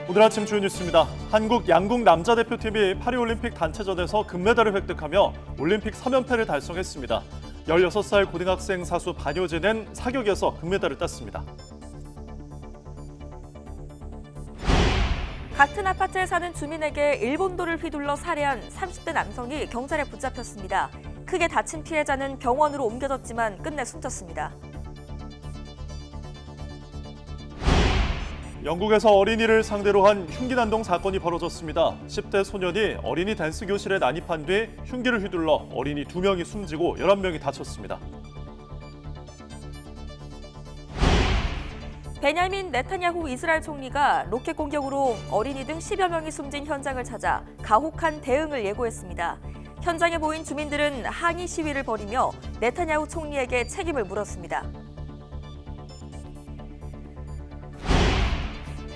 오늘 아침 주요 뉴스입니다. 한국 양궁 남자 대표팀이 파리올림픽 단체전에서 금메달을 획득하며 올림픽 3연패를 달성했습니다. 16살 고등학생 사수 반효진은 사격에서 금메달을 땄습니다. 같은 아파트에 사는 주민에게 일본도를 휘둘러 살해한 30대 남성이 경찰에 붙잡혔습니다. 크게 다친 피해자는 병원으로 옮겨졌지만 끝내 숨졌습니다. 영국에서 어린이를 상대로 한 흉기 난동 사건이 벌어졌습니다. 10대 소년이 어린이 댄스 교실에 난입한 뒤 흉기를 휘둘러 어린이 2명이 숨지고 11명이 다쳤습니다. 베냐민 네타냐후 이스라엘 총리가 로켓 공격으로 어린이 등 10여 명이 숨진 현장을 찾아 가혹한 대응을 예고했습니다. 현장에 모인 주민들은 항의 시위를 벌이며 네타냐후 총리에게 책임을 물었습니다.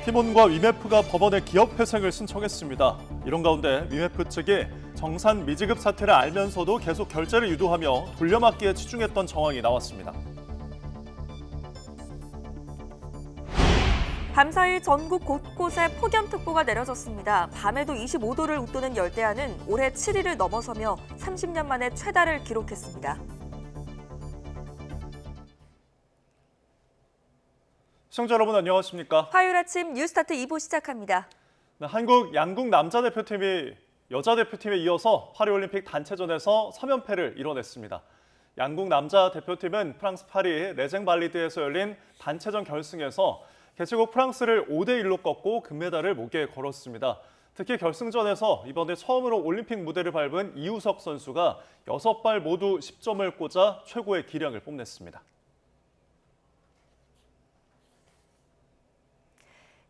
티몬과 위메프가 법원에 기업 회생을 신청했습니다. 이런 가운데 위메프 측이 정산 미지급 사태를 알면서도 계속 결제를 유도하며 돌려막기에 치중했던 정황이 나왔습니다. 밤 사이 전국 곳곳에 폭염특보가 내려졌습니다. 밤에도 25도를 웃도는 열대야는 올해 7일을 넘어서며 30년 만에 최다를 기록했습니다. 시청자 여러분 안녕하십니까? 화요일 아침 뉴스타트 2부 시작합니다. 한국 양궁 남자 대표팀이 여자 대표팀에 이어서 파리올림픽 단체전에서 3연패를 이뤄냈습니다. 양궁 남자 대표팀은 프랑스 파리 레쟁발리드에서 열린 단체전 결승에서 개최국 프랑스를 5대1로 꺾고 금메달을 목에 걸었습니다. 특히 결승전에서 이번에 처음으로 올림픽 무대를 밟은 이우석 선수가 6발 모두 10점을 꽂아 최고의 기량을 뽐냈습니다.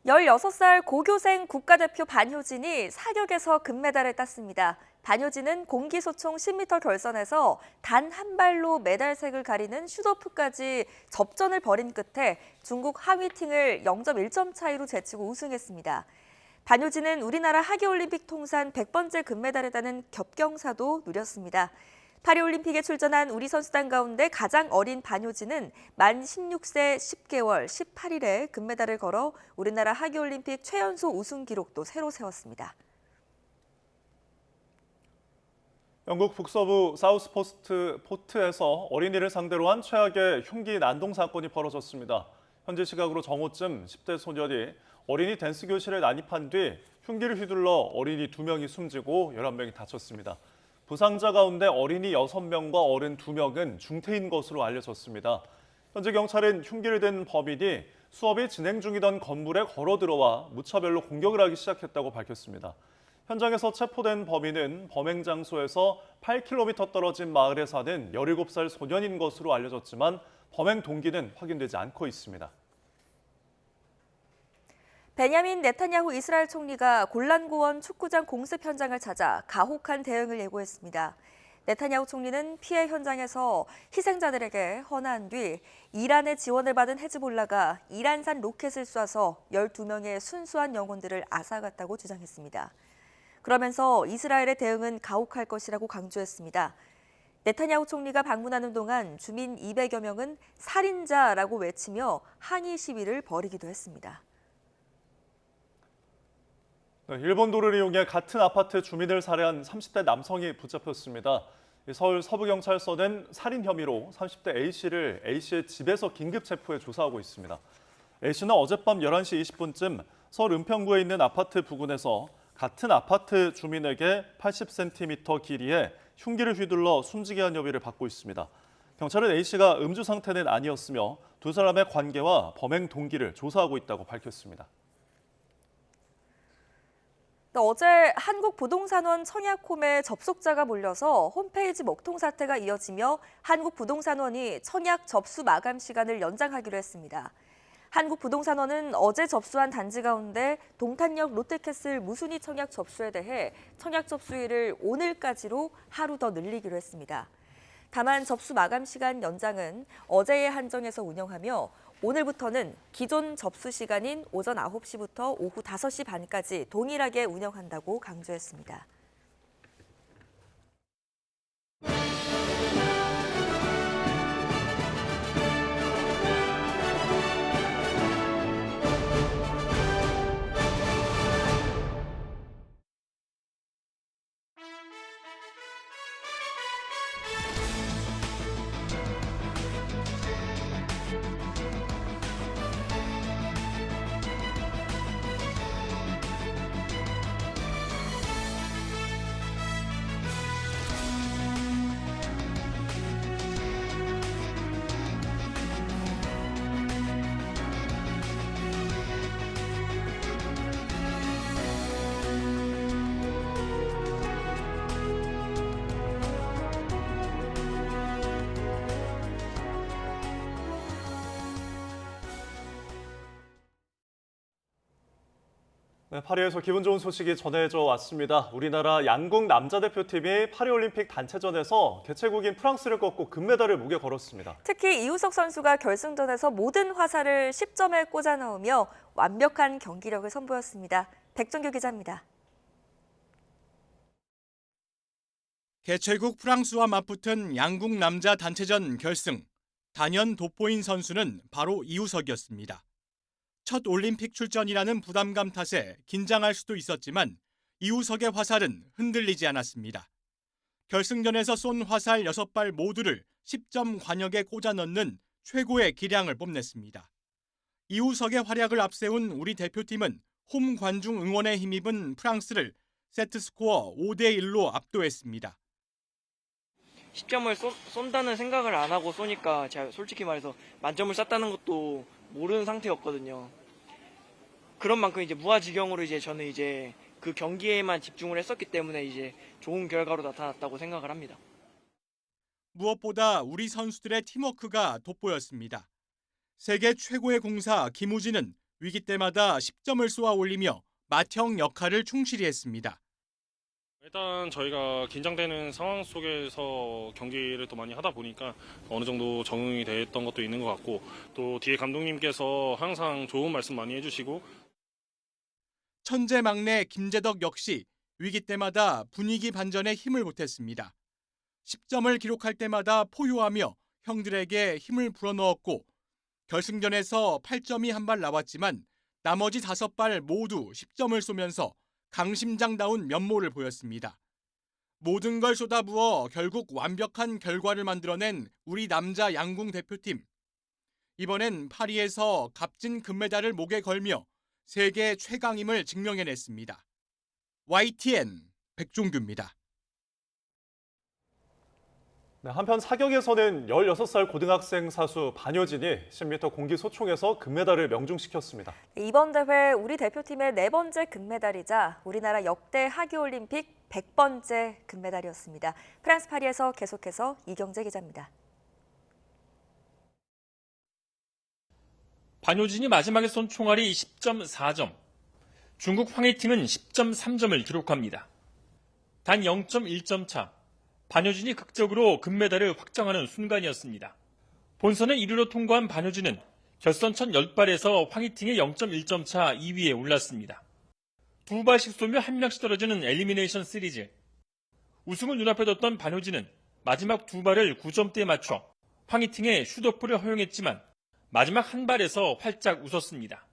16살 고교생 국가대표 반효진이 사격에서 금메달을 땄습니다. 반효진은 공기소총 10m 결선에서 단 한 발로 메달색을 가리는 슛오프까지 접전을 벌인 끝에 중국 하위팅을 0.1점 차이로 제치고 우승했습니다. 반효진은 우리나라 하계올림픽 통산 100번째 금메달을 따는 겹경사도 누렸습니다. 파리올림픽에 출전한 우리 선수단 가운데 가장 어린 반효진은 만 16세 10개월 18일에 금메달을 걸어 우리나라 하계올림픽 최연소 우승 기록도 새로 세웠습니다. 영국 북서부 사우스포트에서 어린이를 상대로 한 최악의 흉기 난동 사건이 벌어졌습니다. 현지 시각으로 정오쯤 10대 소년이 어린이 댄스 교실에 난입한 뒤 흉기를 휘둘러 어린이 2명이 숨지고 11명이 다쳤습니다. 부상자 가운데 어린이 6명과 어른 2명은 중태인 것으로 알려졌습니다. 현재 경찰은 흉기를 든 범인이 수업이 진행 중이던 건물에 걸어 들어와 무차별로 공격을 하기 시작했다고 밝혔습니다. 현장에서 체포된 범인은 범행 장소에서 8km 떨어진 마을에 사는 17살 소년인 것으로 알려졌지만 범행 동기는 확인되지 않고 있습니다. 베냐민 네타냐후 이스라엘 총리가 골란고원 축구장 공습 현장을 찾아 가혹한 대응을 예고했습니다. 네타냐후 총리는 피해 현장에서 희생자들에게 헌화한 뒤 이란의 지원을 받은 헤즈볼라가 이란산 로켓을 쏴서 12명의 순수한 영혼들을 앗아갔다고 주장했습니다. 그러면서 이스라엘의 대응은 가혹할 것이라고 강조했습니다. 네타냐후 총리가 방문하는 동안 주민 200여 명은 살인자라고 외치며 항의 시위를 벌이기도 했습니다. 일본 도로를 이용해 같은 아파트 주민을 살해한 30대 남성이 붙잡혔습니다. 서울 서부경찰서는 살인 혐의로 30대 A씨를 A씨의 집에서 긴급 체포해 조사하고 있습니다. A씨는 어젯밤 11시 20분쯤 서울 은평구에 있는 아파트 부근에서 같은 아파트 주민에게 80cm 길이의 흉기를 휘둘러 숨지게 한 혐의를 받고 있습니다. 경찰은 A씨가 음주 상태는 아니었으며 두 사람의 관계와 범행 동기를 조사하고 있다고 밝혔습니다. 어제 한국부동산원 청약홈에 접속자가 몰려서 홈페이지 먹통 사태가 이어지며 한국부동산원이 청약 접수 마감 시간을 연장하기로 했습니다. 한국부동산원은 어제 접수한 단지 가운데 동탄역 롯데캐슬 무순위 청약 접수에 대해 청약 접수일을 오늘까지로 하루 더 늘리기로 했습니다. 다만 접수 마감 시간 연장은 어제에 한정해서 운영하며 오늘부터는 기존 접수 시간인 오전 9시부터 오후 5시 반까지 동일하게 운영한다고 강조했습니다. 네, 파리에서 기분 좋은 소식이 전해져 왔습니다. 우리나라 양궁 남자 대표팀이 파리올림픽 단체전에서 개최국인 프랑스를 꺾고 금메달을 목에 걸었습니다. 특히 이우석 선수가 결승전에서 모든 화살을 10점에 꽂아 넣으며 완벽한 경기력을 선보였습니다. 백종규 기자입니다. 개최국 프랑스와 맞붙은 양궁 남자 단체전 결승. 단연 돋보인 선수는 바로 이우석이었습니다. 첫 올림픽 출전이라는 부담감 탓에 긴장할 수도 있었지만 이우석의 화살은 흔들리지 않았습니다. 결승전에서 쏜 화살 6발 모두를 10점 관역에 꽂아 넣는 최고의 기량을 뽐냈습니다. 이우석의 활약을 앞세운 우리 대표팀은 홈 관중 응원에 힘입은 프랑스를 세트스코어 5대1로 압도했습니다. 10점을 쏜다는 생각을 안 하고 쏘니까 제가 솔직히 말해서 만점을 쐈다는 것도 모르는 상태였거든요. 그런 만큼 이제 무아지경으로 저는 그 경기에만 집중을 했었기 때문에 좋은 결과로 나타났다고 생각을 합니다. 무엇보다 우리 선수들의 팀워크가 돋보였습니다. 세계 최고의 공사 김우진은 위기 때마다 10점을 쏘아 올리며 맏형 역할을 충실히 했습니다. 일단 저희가 긴장되는 상황 속에서 경기를 또 많이 하다 보니까 어느 정도 적응이 됐던 것도 있는 것 같고, 또 뒤에 감독님께서 항상 좋은 말씀 많이 해주시고, 천재 막내 김재덕 역시 위기 때마다 분위기 반전에 힘을 보탰습니다. 10점을 기록할 때마다 포효하며 형들에게 힘을 불어넣었고, 결승전에서 8점이 한 발 나왔지만 나머지 5발 모두 10점을 쏘면서 강심장다운 면모를 보였습니다. 모든 걸 쏟아부어 결국 완벽한 결과를 만들어낸 우리 남자 양궁 대표팀. 이번엔 파리에서 값진 금메달을 목에 걸며 세계 최강임을 증명해냈습니다. YTN 백종규입니다. 네, 한편 사격에서는 16살 고등학생 사수 반효진이 10m 공기 소총에서 금메달을 명중시켰습니다. 이번 대회 우리 대표팀의 4번째 금메달이자 우리나라 역대 하계올림픽 100번째 금메달이었습니다. 프랑스 파리에서 계속해서 이경재 기자입니다. 반효진이 마지막에 쏜 총알이 10.4점, 중국 황혜팅은 10.3점을 기록합니다. 단 0.1점 차, 반효진이 극적으로 금메달을 확정하는 순간이었습니다. 본선에 1위로 통과한 반효진은 결선 첫 10발에서 황희팅의 0.1점 차 2위에 올랐습니다. 2발씩 쏘며 1명씩 떨어지는 엘리미네이션 시리즈. 우승을 눈앞에 뒀던 반효진은 마지막 2발을 9점대에 맞춰 황희팅의 슛오프를 허용했지만 마지막 한 발에서 활짝 웃었습니다.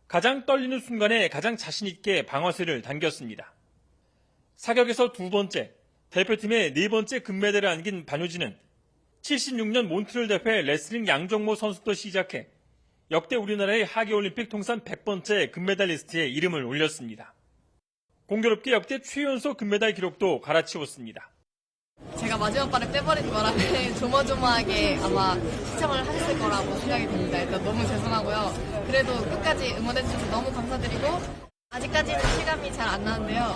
가장 떨리는 순간에 가장 자신 있게 방어쇠를 당겼습니다. 사격에서 2번째, 대표팀의 4번째 금메달을 안긴 반효진은 76년 몬트리올 대회 레슬링 양정모 선수부터 시작해 역대 우리나라의 하계올림픽 통산 100번째 금메달리스트에 이름을 올렸습니다. 공교롭게 역대 최연소 금메달 기록도 갈아치웠습니다. 제가 마지막 발을 빼버린 바람에 조마조마하게 아마 시청을 하셨을 거라고 생각이 듭니다. 일단 너무 죄송하고요. 그래도 끝까지 응원해주셔서 너무 감사드리고, 아직까지는 실감이 잘 안 나는데요.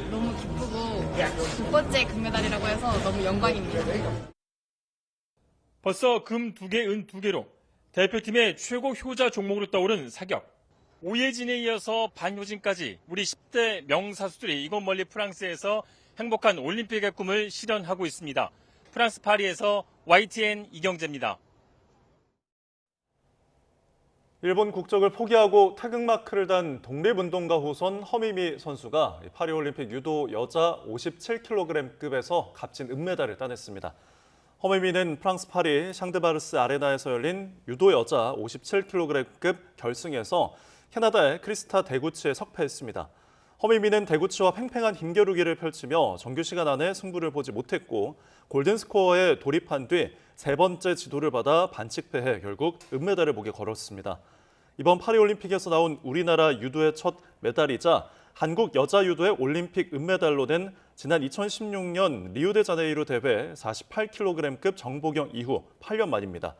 너무 기쁘고 2번째 금메달이라고 해서 너무 영광입니다. 벌써 금 2개, 은 2개로 대표팀의 최고 효자 종목으로 떠오른 사격. 오예진에 이어서 반효진까지 우리 10대 명사수들이 이곳 멀리 프랑스에서 행복한 올림픽의 꿈을 실현하고 있습니다. 프랑스 파리에서 YTN 이경재입니다. 일본 국적을 포기하고 태극마크를 단 독립운동가 후손 허미미 선수가 파리올림픽 유도 여자 57kg급에서 값진 은메달을 따냈습니다. 허미미는 프랑스 파리 샹드바르스 아레나에서 열린 유도 여자 57kg급 결승에서 캐나다의 크리스타 데구치에 석패했습니다. 허미미는 데구치와 팽팽한 힘겨루기를 펼치며 정규 시간 안에 승부를 보지 못했고 골든스코어에 돌입한 뒤 3번째 지도를 받아 반칙패해 결국 은메달을 목에 걸었습니다. 이번 파리올림픽에서 나온 우리나라 유도의 첫 메달이자 한국 여자 유도의 올림픽 은메달로는 지난 2016년 리우데자네이루 대회 48kg급 정보경 이후 8년 만입니다.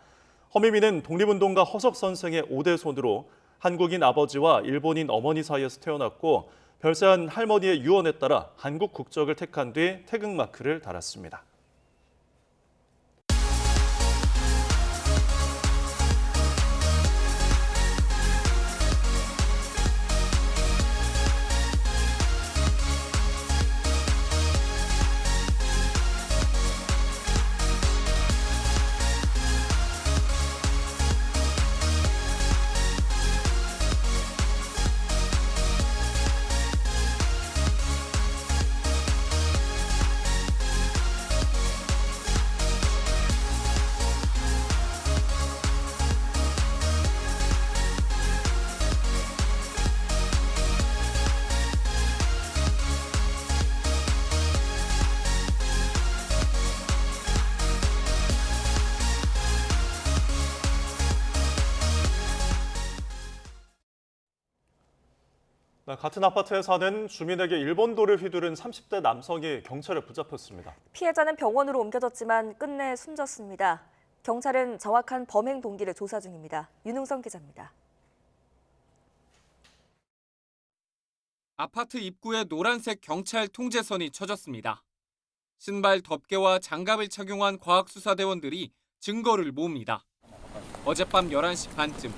허미미는 독립운동가 허석 선생의 5대 손으로 한국인 아버지와 일본인 어머니 사이에서 태어났고 별세한 할머니의 유언에 따라 한국 국적을 택한 뒤 태극마크를 달았습니다. 같은 아파트에 사는 주민에게 일본도를 휘두른 30대 남성이 경찰에 붙잡혔습니다. 피해자는 병원으로 옮겨졌지만 끝내 숨졌습니다. 경찰은 정확한 범행 동기를 조사 중입니다. 윤웅성 기자입니다. 아파트 입구에 노란색 경찰 통제선이 쳐졌습니다. 신발 덮개와 장갑을 착용한 과학수사대원들이 증거를 모읍니다. 어젯밤 11시 반쯤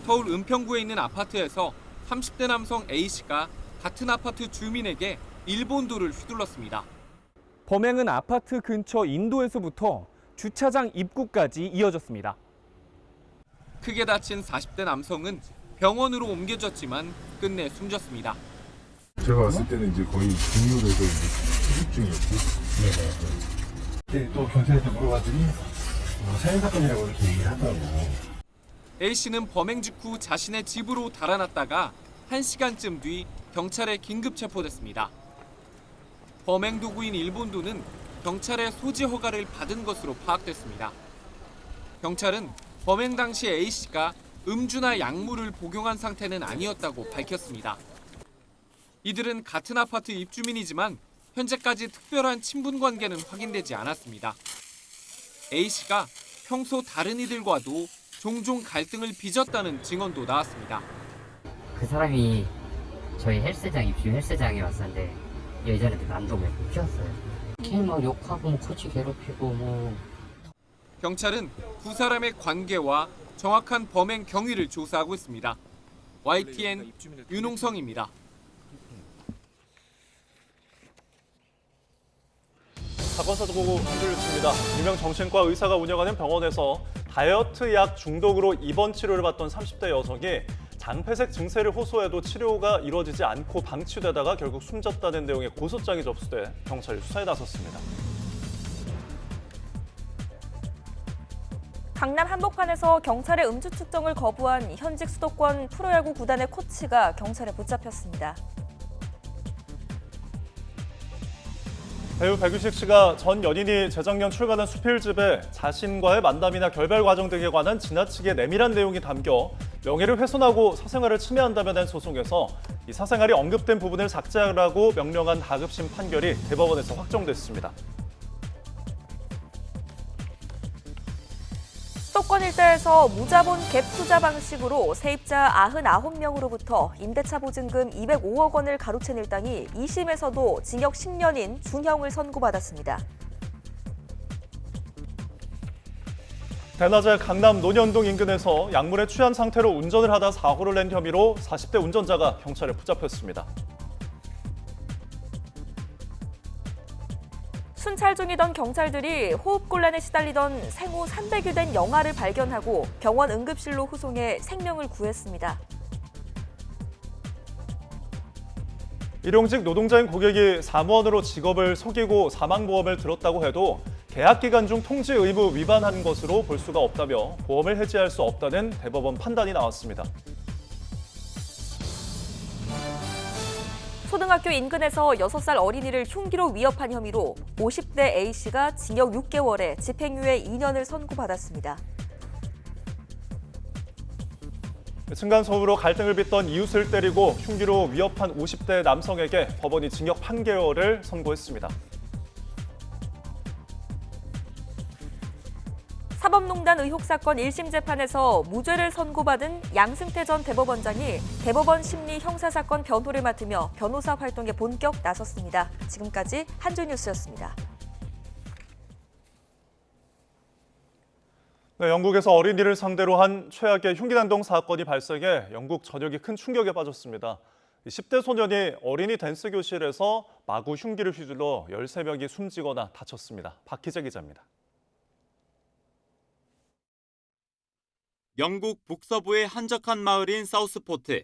서울 은평구에 있는 아파트에서 30대 남성 A씨가 같은 아파트 주민에게 일본도를 휘둘렀습니다. 범행은 아파트 근처 인도에서부터 주차장 입구까지 이어졌습니다. 크게 다친 40대 남성은 병원으로 옮겨졌지만 끝내 숨졌습니다. 제가 왔을 때는 이제 거의 중률에서 수습 중이었고, 네. 또 경찰한테 물어봤더니 살인 사건이라고 이렇게 얘기를 하더라고요. A씨는 범행 직후 자신의 집으로 달아났다가 1시간쯤 뒤 경찰에 긴급 체포됐습니다. 범행 도구인 일본도는 경찰의 소지 허가를 받은 것으로 파악됐습니다. 경찰은 범행 당시 A씨가 음주나 약물을 복용한 상태는 아니었다고 밝혔습니다. 이들은 같은 아파트 입주민이지만 현재까지 특별한 친분 관계는 확인되지 않았습니다. A씨가 평소 다른 이들과도 종종 갈등을 빚었다는 증언도 나왔습니다. 그 사람이 저희 헬스장 입주민 헬스장에 왔었는데 예전에도 난동을 피웠어요. 걔막 욕하고 코치 괴롭히고 경찰은 두 사람의 관계와 정확한 범행 경위를 조사하고 있습니다. YTN 윤홍성입니다. 사건 사고고 한 줄 뉴스입니다. 유명 정신과 의사가 운영하는 병원에서 다이어트 약 중독으로 입원 치료를 받던 30대 여성이 장폐색 증세를 호소해도 치료가 이루어지지 않고 방치되다가 결국 숨졌다는 내용의 고소장이 접수돼 경찰이 수사에 나섰습니다. 강남 한복판에서 경찰의 음주 측정을 거부한 현직 수도권 프로야구 구단의 코치가 경찰에 붙잡혔습니다. 배우 백유식 씨가 전 연인이 재작년 출간한 수필집에 자신과의 만남이나 결별 과정 등에 관한 지나치게 내밀한 내용이 담겨 명예를 훼손하고 사생활을 침해한다며 낸 소송에서 이 사생활이 언급된 부분을 삭제하라고 명령한 하급심 판결이 대법원에서 확정됐습니다. 수도권 일대에서 무자본 갭 투자 방식으로 세입자 99명으로부터 임대차 보증금 205억 원을 가로챈 일당이 2심에서도 징역 10년인 중형을 선고받았습니다. 대낮에 강남 논현동 인근에서 약물에 취한 상태로 운전을 하다 사고를 낸 혐의로 40대 운전자가 경찰에 붙잡혔습니다. 순찰 중이던 경찰들이 호흡곤란에 시달리던 생후 300여 된 영아를 발견하고 병원 응급실로 후송해 생명을 구했습니다. 일용직 노동자인 고객이 사무원으로 직업을 속이고 사망보험을 들었다고 해도 계약 기간 중 통지 의무 위반한 것으로 볼 수가 없다며 보험을 해지할 수 없다는 대법원 판단이 나왔습니다. 초등학교 인근에서 6살 어린이를 흉기로 위협한 혐의로 50대 A씨가 징역 6개월에 집행유예 2년을 선고받았습니다. 층간소음으로 갈등을 빚던 이웃을 때리고 흉기로 위협한 50대 남성에게 법원이 징역 1개월을 선고했습니다. 사법농단 의혹 사건 1심 재판에서 무죄를 선고받은 양승태 전 대법원장이 대법원 심리 형사사건 변호를 맡으며 변호사 활동에 본격 나섰습니다. 지금까지 한주 뉴스였습니다. 네, 영국에서 어린이를 상대로 한 최악의 흉기난동 사건이 발생해 영국 전역이 큰 충격에 빠졌습니다. 10대 소년이 어린이 댄스 교실에서 마구 흉기를 휘둘러 13명이 숨지거나 다쳤습니다. 박희재 기자입니다. 영국 북서부의 한적한 마을인 사우스포트.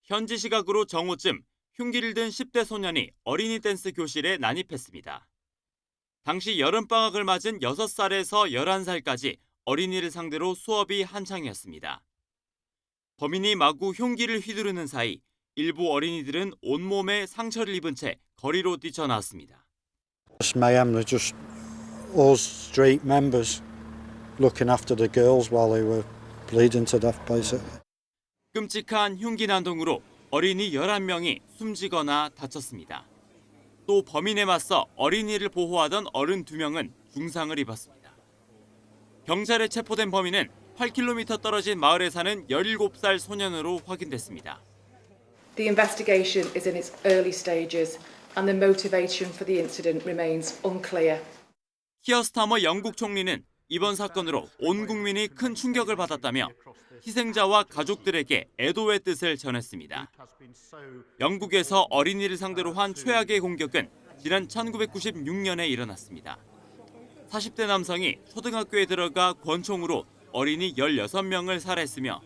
현지 시각으로 정오쯤 흉기를 든 10대 소년이 어린이 댄스 교실에 난입했습니다. 당시 여름방학을 맞은 6살에서 11살까지 어린이를 상대로 수업이 한창이었습니다. 범인이 마구 흉기를 휘두르는 사이 일부 어린이들은 온몸에 상처를 입은 채 거리로 뛰쳐나왔습니다. Mayhem were just all street members looking after the girls while they were bleeding to death basically. 끔찍한 흉기 난동으로 어린이 11명이 숨지거나 다쳤습니다. 또 범인에 맞서 어린이를 보호하던 어른 2명은 중상을 입었습니다. 경찰에 체포된 범인은 8km 떨어진 마을에 사는 17살 소년으로 확인됐습니다. The investigation is in its early stages and the motivation for the incident remains unclear. 키어 스타머 영국 총리는 이번 사건으로 온 국민이 큰 충격을 받았다며 희생자와 가족들에게 애도의 뜻을 전했습니다. 영국에서 어린이를 상대로 한 최악의 공격은 지난 1996년에 일어났습니다. 40대 남성이 초등학교에 들어가 권총으로 어린이 16명을 살해했으며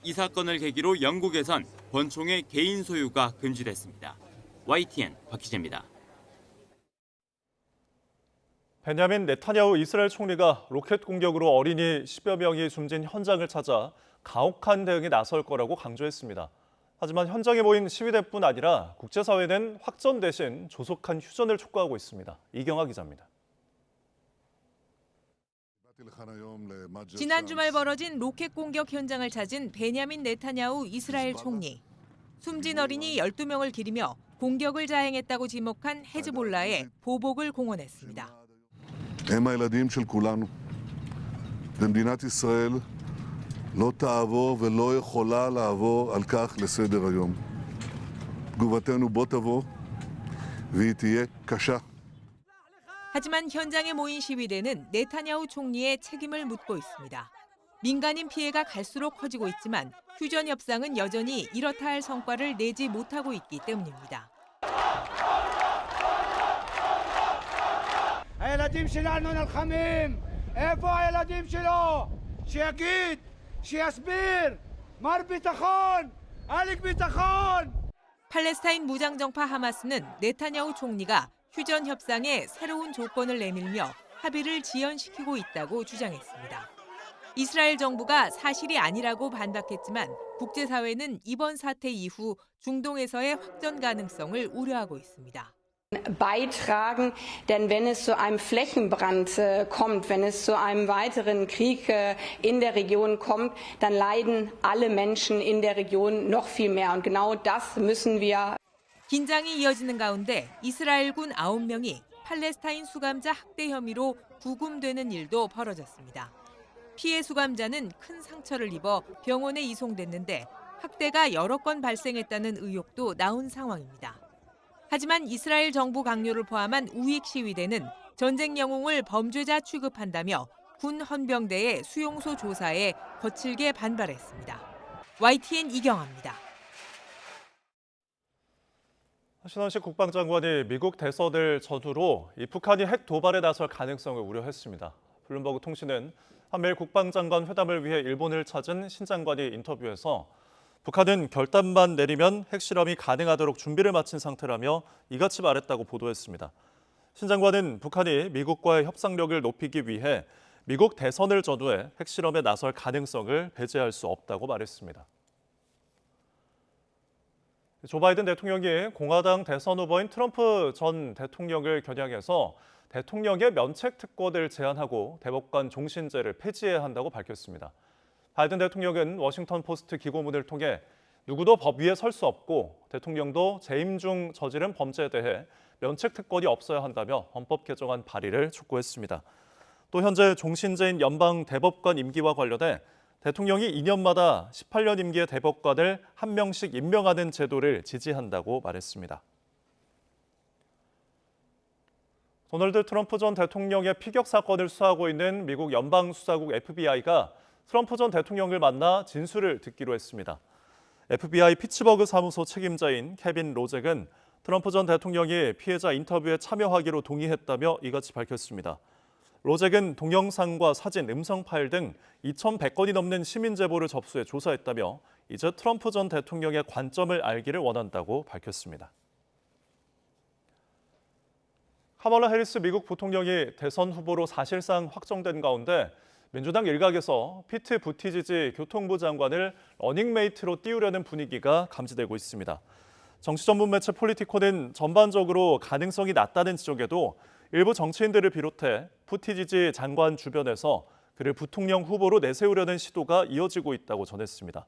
이 사건을 계기로 영국에선 권총의 개인 소유가 금지됐습니다. YTN 박희재입니다. 베냐민 네타냐후 이스라엘 총리가 로켓 공격으로 어린이 10여 명이 숨진 현장을 찾아 가혹한 대응에 나설 거라고 강조했습니다. 하지만 현장에 모인 시위대뿐 아니라 국제사회는 확전 대신 조속한 휴전을 촉구하고 있습니다. 이경아 기자입니다. 지난 주말 벌어진 로켓 공격 현장을 찾은 베냐민 네타냐후 이스라엘 총리. 숨진 어린이 12명을 기리며 공격을 자행했다고 지목한 헤즈볼라에 보복을 공언했습니다. הם הילדים של כולנו. ומדינת ישראל לא תעבור ולא יכולה לעבור על כך לסדר היום. תגובתנו בוא תבוא והיא תהיה קשה. 하지만 현장에 모인 시위대는 네타냐후 총리의 책임을 묻고 있습니다. 민간인 피해가 갈수록 커지고 있지만 휴전 협상은 여전히 이렇다 할 성과를 내지 못하고 있기 때문입니다. הילדים שלנו נלחמים, איפה הילדים שלו? שיגיד, שיסביר, מר ביטחון, עליק ביטחון. 팔레스타인 무장정파 하마스는 네타냐후 총리가 휴전 협상에 새로운 조건을 내밀며 합의를 지연시키고 있다고 주장했습니다. 이스라엘 정부가 사실이 아니라고 반박했지만 국제사회는 이번 사태 이후 중동에서의 확전 가능성을 우려하고 있습니다. beitragen, denn wenn es zu einem Flächenbrand kommt, wenn es zu einem weiteren Krieg in der Region kommt, dann leiden alle Menschen in der Region noch viel mehr. Und genau das müssen wir. 긴장이 이어지는 가운데 이스라엘군 9명이 팔레스타인 수감자 학대 혐의로 구금되는 일도 벌어졌습니다. 피해 수감자는 큰 상처를 입어 병원에 이송됐는데 학대가 여러 건 발생했다는 의혹도 나온 상황입니다. 하지만 이스라엘 정부 강요를 포함한 우익 시위대는 전쟁 영웅을 범죄자 취급한다며 군 헌병대의 수용소 조사에 거칠게 반발했습니다. YTN 이경아입니다. 신원식 국방장관이 미국 대서들 전후로 북한이 핵 도발에 나설 가능성을 우려했습니다. 블룸버그 통신은 한미일 국방장관 회담을 위해 일본을 찾은 신 장관이 인터뷰에서 북한은 결단만 내리면 핵실험이 가능하도록 준비를 마친 상태라며 이같이 말했다고 보도했습니다. 신 장관은 북한이 미국과의 협상력을 높이기 위해 미국 대선을 전후해 핵실험에 나설 가능성을 배제할 수 없다고 말했습니다. 조 바이든 대통령이 공화당 대선 후보인 트럼프 전 대통령을 겨냥해서 대통령의 면책 특권을 제한하고 대법관 종신제를 폐지해야 한다고 밝혔습니다. 바이든 대통령은 워싱턴 포스트 기고문을 통해 누구도 법 위에 설 수 없고 대통령도 재임 중 저지른 범죄에 대해 면책 특권이 없어야 한다며 헌법 개정안 발의를 촉구했습니다. 또 현재 종신제인 연방 대법관 임기와 관련해 대통령이 2년마다 18년 임기의 대법관을 한 명씩 임명하는 제도를 지지한다고 말했습니다. 도널드 트럼프 전 대통령의 피격 사건을 수사하고 있는 미국 연방수사국 FBI가 트럼프 전 대통령을 만나 진술을 듣기로 했습니다. FBI 피츠버그 사무소 책임자인 케빈 로잭은 트럼프 전 대통령이 피해자 인터뷰에 참여하기로 동의했다며 이같이 밝혔습니다. 로잭은 동영상과 사진, 음성 파일 등 2,100건이 넘는 시민 제보를 접수해 조사했다며 이제 트럼프 전 대통령의 관점을 알기를 원한다고 밝혔습니다. 카멀라 해리스 미국 부통령이 대선 후보로 사실상 확정된 가운데 민주당 일각에서 피트 부티지지 교통부 장관을 러닝메이트로 띄우려는 분위기가 감지되고 있습니다. 정치 전문 매체 폴리티코는 전반적으로 가능성이 낮다는 지적에도 일부 정치인들을 비롯해 부티지지 장관 주변에서 그를 부통령 후보로 내세우려는 시도가 이어지고 있다고 전했습니다.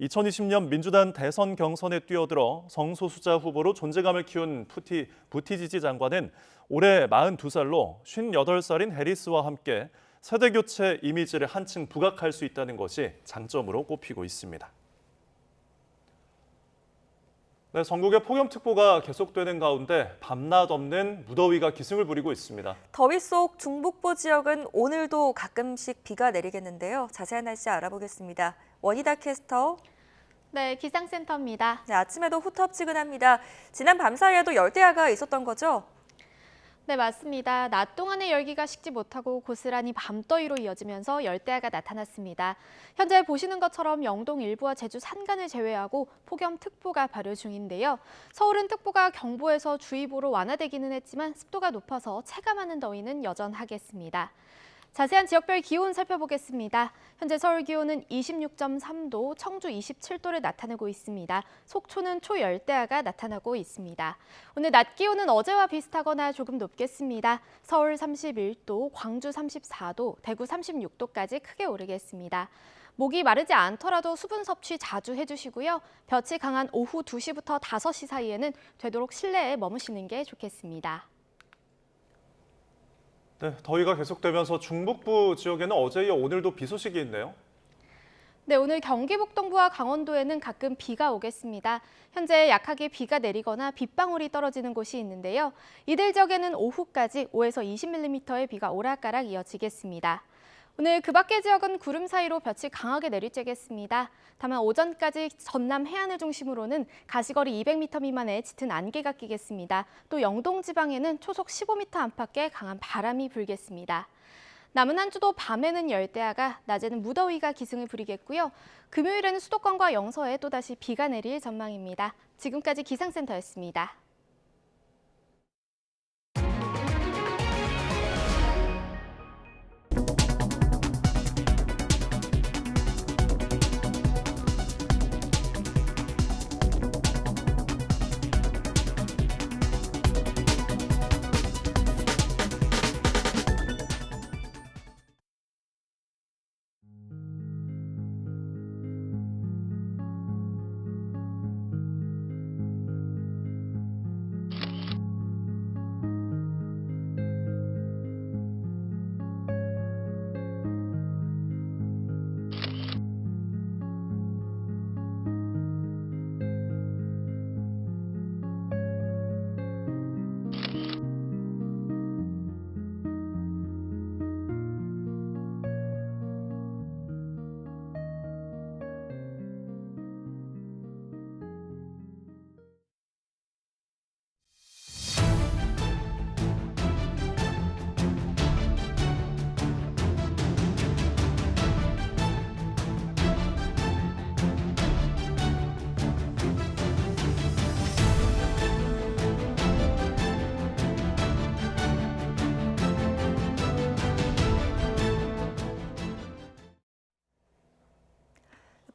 2020년 민주당 대선 경선에 뛰어들어 성소수자 후보로 존재감을 키운 부티지지 장관은 올해 42살로 58살인 해리스와 함께 세대교체 이미지를 한층 부각할 수 있다는 것이 장점으로 꼽히고 있습니다. 네, 전국에 폭염특보가 계속되는 가운데 밤낮 없는 무더위가 기승을 부리고 있습니다. 더위 속 중북부 지역은 오늘도 가끔씩 비가 내리겠는데요. 자세한 날씨 알아보겠습니다. 원희다 캐스터. 네, 기상센터입니다. 네, 아침에도 후텁지근합니다. 지난 밤 사이에도 열대야가 있었던 거죠? 네, 맞습니다. 낮 동안의 열기가 식지 못하고 고스란히 밤더위로 이어지면서 열대야가 나타났습니다. 현재 보시는 것처럼 영동 일부와 제주 산간을 제외하고 폭염특보가 발효 중인데요. 서울은 특보가 경보에서 주의보로 완화되기는 했지만 습도가 높아서 체감하는 더위는 여전하겠습니다. 자세한 지역별 기온 살펴보겠습니다. 현재 서울 기온은 26.3도, 청주 27도를 나타내고 있습니다. 속초는 초열대야가 나타나고 있습니다. 오늘 낮 기온은 어제와 비슷하거나 조금 높겠습니다. 서울 31도, 광주 34도, 대구 36도까지 크게 오르겠습니다. 목이 마르지 않더라도 수분 섭취 자주 해주시고요. 볕이 강한 오후 2시부터 5시 사이에는 되도록 실내에 머무시는 게 좋겠습니다. 네, 더위가 계속되면서 중북부 지역에는 어제 이어 오늘도 비 소식이 있네요. 네, 오늘 경기 북동부와 강원도에는 가끔 비가 오겠습니다. 현재 약하게 비가 내리거나 빗방울이 떨어지는 곳이 있는데요. 이들 지역에는 오후까지 5에서 20mm의 비가 오락가락 이어지겠습니다. 오늘 그 밖의 지역은 구름 사이로 볕이 강하게 내리쬐겠습니다. 다만 오전까지 전남 해안을 중심으로는 가시거리 200m 미만의 짙은 안개가 끼겠습니다. 또 영동 지방에는 초속 15m 안팎의 강한 바람이 불겠습니다. 남은 한 주도 밤에는 열대야가, 낮에는 무더위가 기승을 부리겠고요. 금요일에는 수도권과 영서에 또다시 비가 내릴 전망입니다. 지금까지 기상센터였습니다.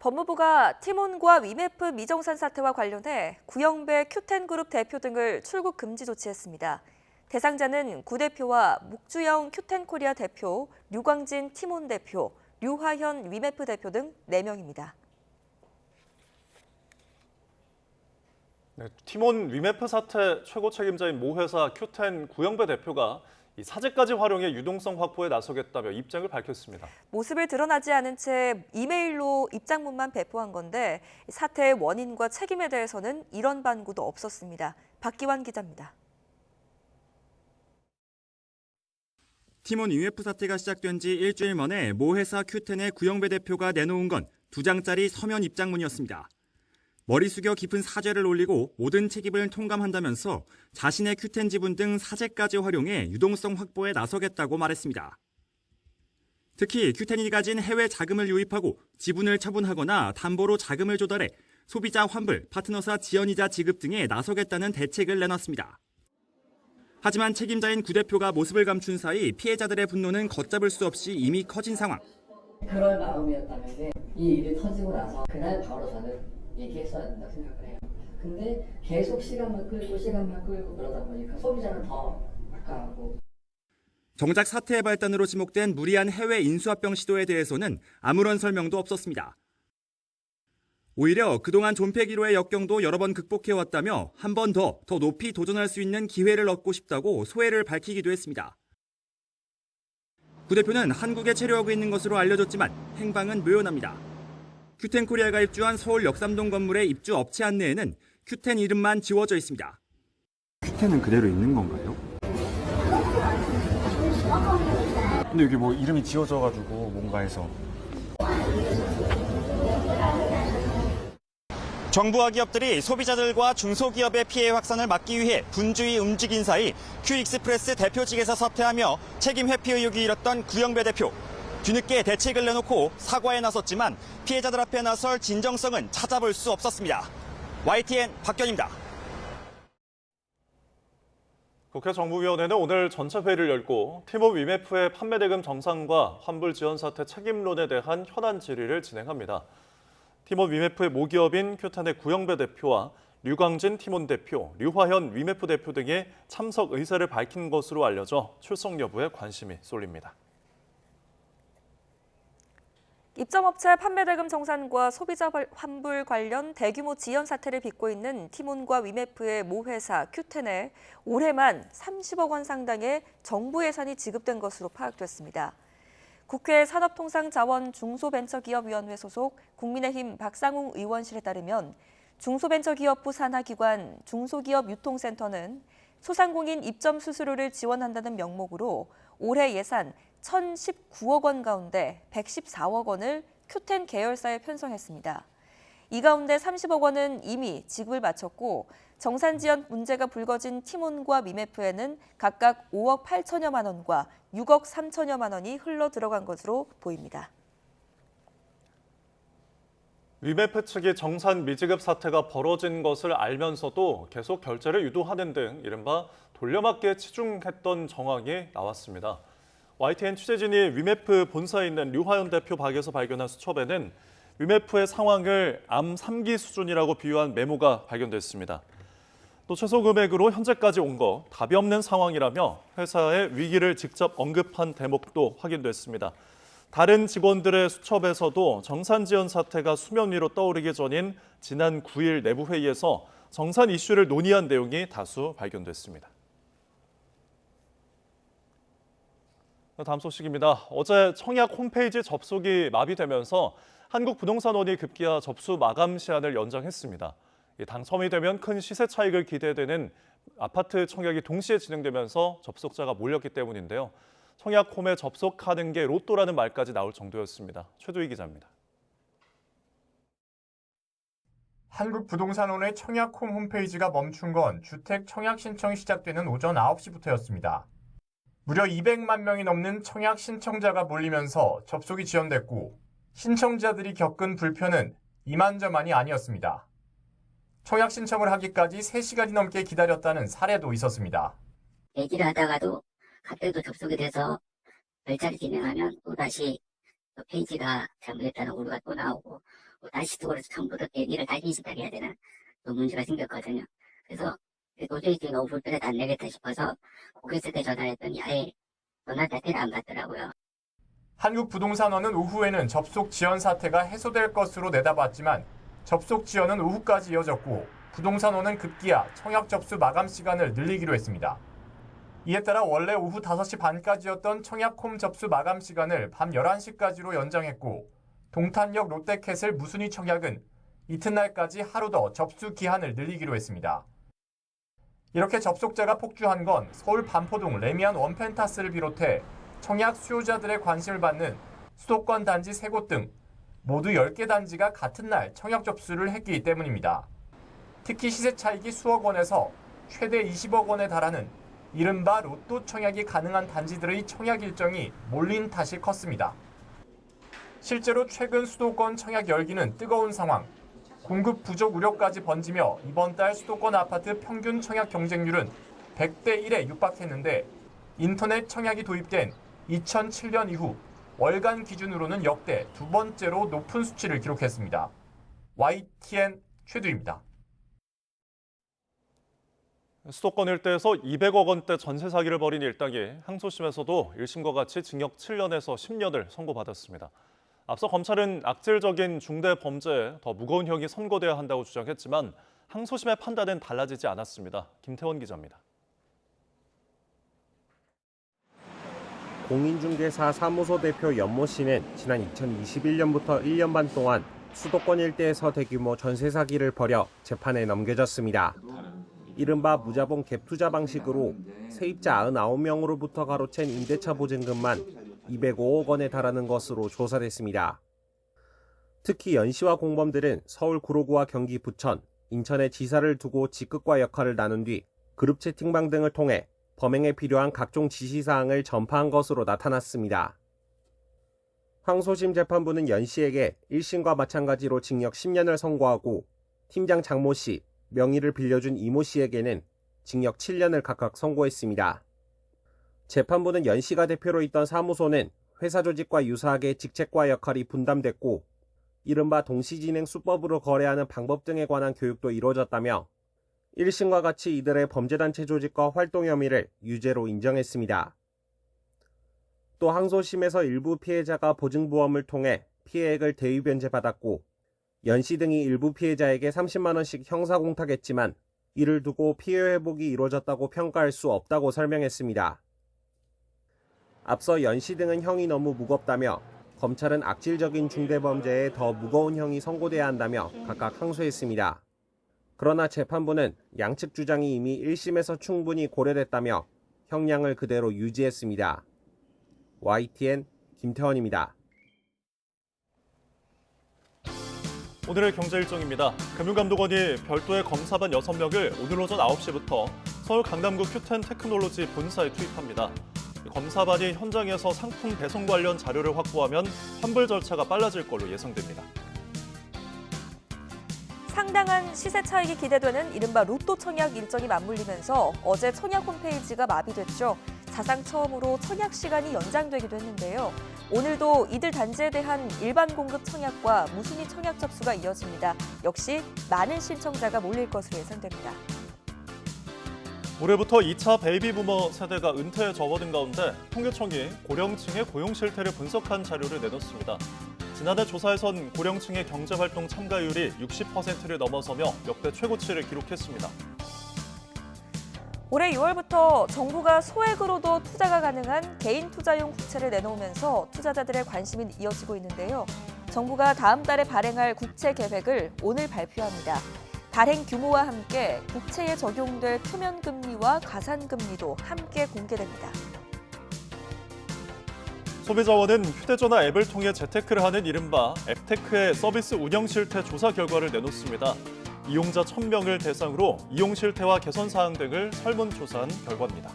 법무부가 티몬과 위메프 미정산 사태와 관련해 구영배 큐텐그룹 대표 등을 출국 금지 조치했습니다. 대상자는 구 대표와 묵주영 큐텐코리아 대표, 류광진 티몬 대표, 류화현 위메프 대표 등 4명입니다. 네, 티몬 위메프 사태 최고 책임자인 모 회사 큐텐 구영배 대표가 이 사재까지 활용해 유동성 확보에 나서겠다며 입장을 밝혔습니다. 모습을 드러나지 않은 채 이메일로 입장문만 배포한 건데 사태의 원인과 책임에 대해서는 이런 반구도 없었습니다. 박기환 기자입니다. 티몬 위메프 사태가 시작된 지 일주일 만에 모 회사 큐텐의 구영배 대표가 내놓은 건 2장짜리 서면 입장문이었습니다. 머리 숙여 깊은 사죄를 올리고 모든 책임을 통감한다면서 자신의 큐텐 지분 등 사재까지 활용해 유동성 확보에 나서겠다고 말했습니다. 특히 큐텐이 가진 해외 자금을 유입하고 지분을 처분하거나 담보로 자금을 조달해 소비자 환불, 파트너사 지연이자 지급 등에 나서겠다는 대책을 내놨습니다. 하지만 책임자인 구 대표가 모습을 감춘 사이 피해자들의 분노는 걷잡을 수 없이 이미 커진 상황. 그럴 마음이었다면 이 일이 터지고 나서 그날 바로 저는 얘기했어야 된다고 생각을 해요. 근데 계속 시간만 끌고 그러다 보니까 소비자는 더 악화하고. 정작 사태의 발단으로 지목된 무리한 해외 인수합병 시도에 대해서는 아무런 설명도 없었습니다. 오히려 그동안 존폐기로의 역경도 여러 번 극복해왔다며 한 번 더 높이 도전할 수 있는 기회를 얻고 싶다고 소회를 밝히기도 했습니다. 구 대표는 한국에 체류하고 있는 것으로 알려졌지만 행방은 묘연합니다. 큐텐코리아가 입주한 서울 역삼동 건물의 입주 업체 안내에는 큐텐 이름만 지워져 있습니다. 큐텐은 그대로 있는 건가요? 근데 여기 뭐 이름이 지워져가지고 뭔가 해서. 정부와 기업들이 소비자들과 중소기업의 피해 확산을 막기 위해 분주히 움직인 사이 큐익스프레스 대표직에서 사퇴하며 책임 회피 의혹이 일었던 구영배 대표. 뒤늦게 대책을 내놓고 사과에 나섰지만 피해자들 앞에 나설 진정성은 찾아볼 수 없었습니다. YTN 박견입니다. 국회 정무위원회는 오늘 전체 회의를 열고 티몬 위메프의 판매 대금 정산과 환불 지원 사태 책임론에 대한 현안 질의를 진행합니다. 티몬 위메프의 모기업인 큐텐의 구영배 대표와 류광진 티몬 대표, 류화현 위메프 대표 등이 참석 의사를 밝힌 것으로 알려져 출석 여부에 관심이 쏠립니다. 입점업체 판매 대금 정산과 소비자 환불 관련 대규모 지연 사태를 빚고 있는 티몬과 위메프의 모회사 큐텐에 올해만 30억 원 상당의 정부 예산이 지급된 것으로 파악됐습니다. 국회 산업통상자원중소벤처기업위원회 소속 국민의힘 박상웅 의원실에 따르면 중소벤처기업부 산하기관 중소기업유통센터는 소상공인 입점 수수료를 지원한다는 명목으로 올해 예산 1,019억 원 가운데 114억 원을 큐텐 계열사에 편성했습니다. 이 가운데 30억 원은 이미 지급을 마쳤고 정산 지연 문제가 불거진 티몬과 위메프에는 각각 5억 8천여만 원과 6억 3천여만 원이 흘러 들어간 것으로 보입니다. 위메프 측이 정산 미지급 사태가 벌어진 것을 알면서도 계속 결제를 유도하는 등 이른바 돌려막기에 치중했던 정황이 나왔습니다. YTN 취재진이 위메프 본사에 있는 류화현 대표 박에서 발견한 수첩에는 위메프의 상황을 암 3기 수준이라고 비유한 메모가 발견됐습니다. 또 최소 금액으로 현재까지 온 거 답이 없는 상황이라며 회사의 위기를 직접 언급한 대목도 확인됐습니다. 다른 직원들의 수첩에서도 정산 지연 사태가 수면 위로 떠오르기 전인 지난 9일 내부 회의에서 정산 이슈를 논의한 내용이 다수 발견됐습니다. 다음 소식입니다. 어제 청약 홈페이지 접속이 마비되면서 한국부동산원이 급기야 접수 마감 시한을 연장했습니다. 당첨이 되면 큰 시세 차익을 기대되는 아파트 청약이 동시에 진행되면서 접속자가 몰렸기 때문인데요. 청약홈에 접속하는 게 로또라는 말까지 나올 정도였습니다. 최두희 기자입니다. 한국부동산원의 청약홈 홈페이지가 멈춘 건 주택 청약 신청이 시작되는 오전 9시부터였습니다. 무려 200만 명이 넘는 청약 신청자가 몰리면서 접속이 지연됐고 신청자들이 겪은 불편은 이만저만이 아니었습니다. 청약 신청을 하기까지 3시간이 넘게 기다렸다는 사례도 있었습니다. 얘기를 하다가도 갑자기 또 접속이 돼서 별자리 진행하면 또다시 페이지가 잘못됐다는 오류가 또 나오고 또 다시 또 그래서 전부 다 얘기를 다시 인식하게 해야 되는 또 문제가 생겼거든요. 그래서 도저히 너무 불편해서 안 되겠다 싶어서 고객센터에 전화했더니 아예 전화 자체를 안 받더라고요. 한국부동산원은 오후에는 접속 지연 사태가 해소될 것으로 내다봤지만 접속 지연은 오후까지 이어졌고 부동산원은 급기야 청약 접수 마감 시간을 늘리기로 했습니다. 이에 따라 원래 오후 5시 반까지였던 청약홈 접수 마감 시간을 밤 11시까지로 연장했고 동탄역 롯데캐슬 무순위 청약은 이튿날까지 하루 더 접수 기한을 늘리기로 했습니다. 이렇게 접속자가 폭주한 건 서울 반포동 레미안 원펜타스를 비롯해 청약 수요자들의 관심을 받는 수도권 단지 3곳 등 모두 10개 단지가 같은 날 청약 접수를 했기 때문입니다. 특히 시세 차익이 수억 원에서 최대 20억 원에 달하는 이른바 로또 청약이 가능한 단지들의 청약 일정이 몰린 탓이 컸습니다. 실제로 최근 수도권 청약 열기는 뜨거운 상황, 공급 부족 우려까지 번지며 이번 달 수도권 아파트 평균 청약 경쟁률은 100대 1에 육박했는데 인터넷 청약이 도입된 2007년 이후 월간 기준으로는 역대 두 번째로 높은 수치를 기록했습니다. YTN 최두입니다. 수도권 일대에서 200억 원대 전세 사기를 벌인 일당이 항소심에서도 1심과 같이 징역 7년에서 10년을 선고받았습니다. 앞서 검찰은 악질적인 중대 범죄에 더 무거운 형이 선고돼야 한다고 주장했지만 항소심의 판단은 달라지지 않았습니다. 김태원 기자입니다. 공인중개사 사무소 대표 연모 씨는 지난 2021년부터 1년 반 동안 수도권 일대에서 대규모 전세 사기를 벌여 재판에 넘겨졌습니다. 이른바 무자본 갭 투자 방식으로 세입자 99명으로부터 가로챈 임대차 보증금만 205억 원에 달하는 것으로 조사됐습니다. 특히 연 씨와 공범들은 서울 구로구와 경기 부천, 인천의 지사를 두고 직급과 역할을 나눈 뒤 그룹 채팅방 등을 통해 범행에 필요한 각종 지시사항을 전파한 것으로 나타났습니다. 항소심 재판부는 연 씨에게 1심과 마찬가지로 징역 10년을 선고하고 팀장 장모 씨, 명의를 빌려준 이모 씨에게는 징역 7년을 각각 선고했습니다. 재판부는 연 씨가 대표로 있던 사무소는 회사 조직과 유사하게 직책과 역할이 분담됐고 이른바 동시진행 수법으로 거래하는 방법 등에 관한 교육도 이루어졌다며 1심과 같이 이들의 범죄단체 조직과 활동 혐의를 유죄로 인정했습니다. 또 항소심에서 일부 피해자가 보증보험을 통해 피해액을 대위변제받았고 연 씨 등이 일부 피해자에게 30만 원씩 형사공탁했지만 이를 두고 피해 회복이 이루어졌다고 평가할 수 없다고 설명했습니다. 앞서 연 씨 등은 형이 너무 무겁다며 검찰은 악질적인 중대범죄에 더 무거운 형이 선고돼야 한다며 각각 항소했습니다. 그러나 재판부는 양측 주장이 이미 1심에서 충분히 고려됐다며 형량을 그대로 유지했습니다. YTN 김태원입니다. 오늘의 경제 일정입니다. 금융감독원이 별도의 검사반 6명을 오늘 오전 9시부터 서울 강남구 큐텐 테크놀로지 본사에 투입합니다. 검사반이 현장에서 상품 배송 관련 자료를 확보하면 환불 절차가 빨라질 걸로 예상됩니다. 상당한 시세 차익이 기대되는 이른바 로또 청약 일정이 맞물리면서 어제 청약 홈페이지가 마비됐죠. 사상 처음으로 청약 시간이 연장되기도 했는데요. 오늘도 이들 단지에 대한 일반 공급 청약과 무순위 청약 접수가 이어집니다. 역시 많은 신청자가 몰릴 것으로 예상됩니다. 올해부터 2차 베이비부머 세대가 은퇴에 접어든 가운데 통계청이 고령층의 고용 실태를 분석한 자료를 내놓습니다. 지난해 조사에선 고령층의 경제활동 참가율이 60%를 넘어서며 역대 최고치를 기록했습니다. 올해 6월부터 정부가 소액으로도 투자가 가능한 개인 투자용 국채를 내놓으면서 투자자들의 관심이 이어지고 있는데요. 정부가 다음 달에 발행할 국채 계획을 오늘 발표합니다. 발행 규모와 함께 국채에 적용될 표면금리와 가산금리도 함께 공개됩니다. 소비자원은 휴대전화 앱을 통해 재테크를 하는 이른바 앱테크의 서비스 운영 실태 조사 결과를 내놓습니다. 이용자 1,000명을 대상으로 이용 실태와 개선 사항 등을 설문조사한 결과입니다.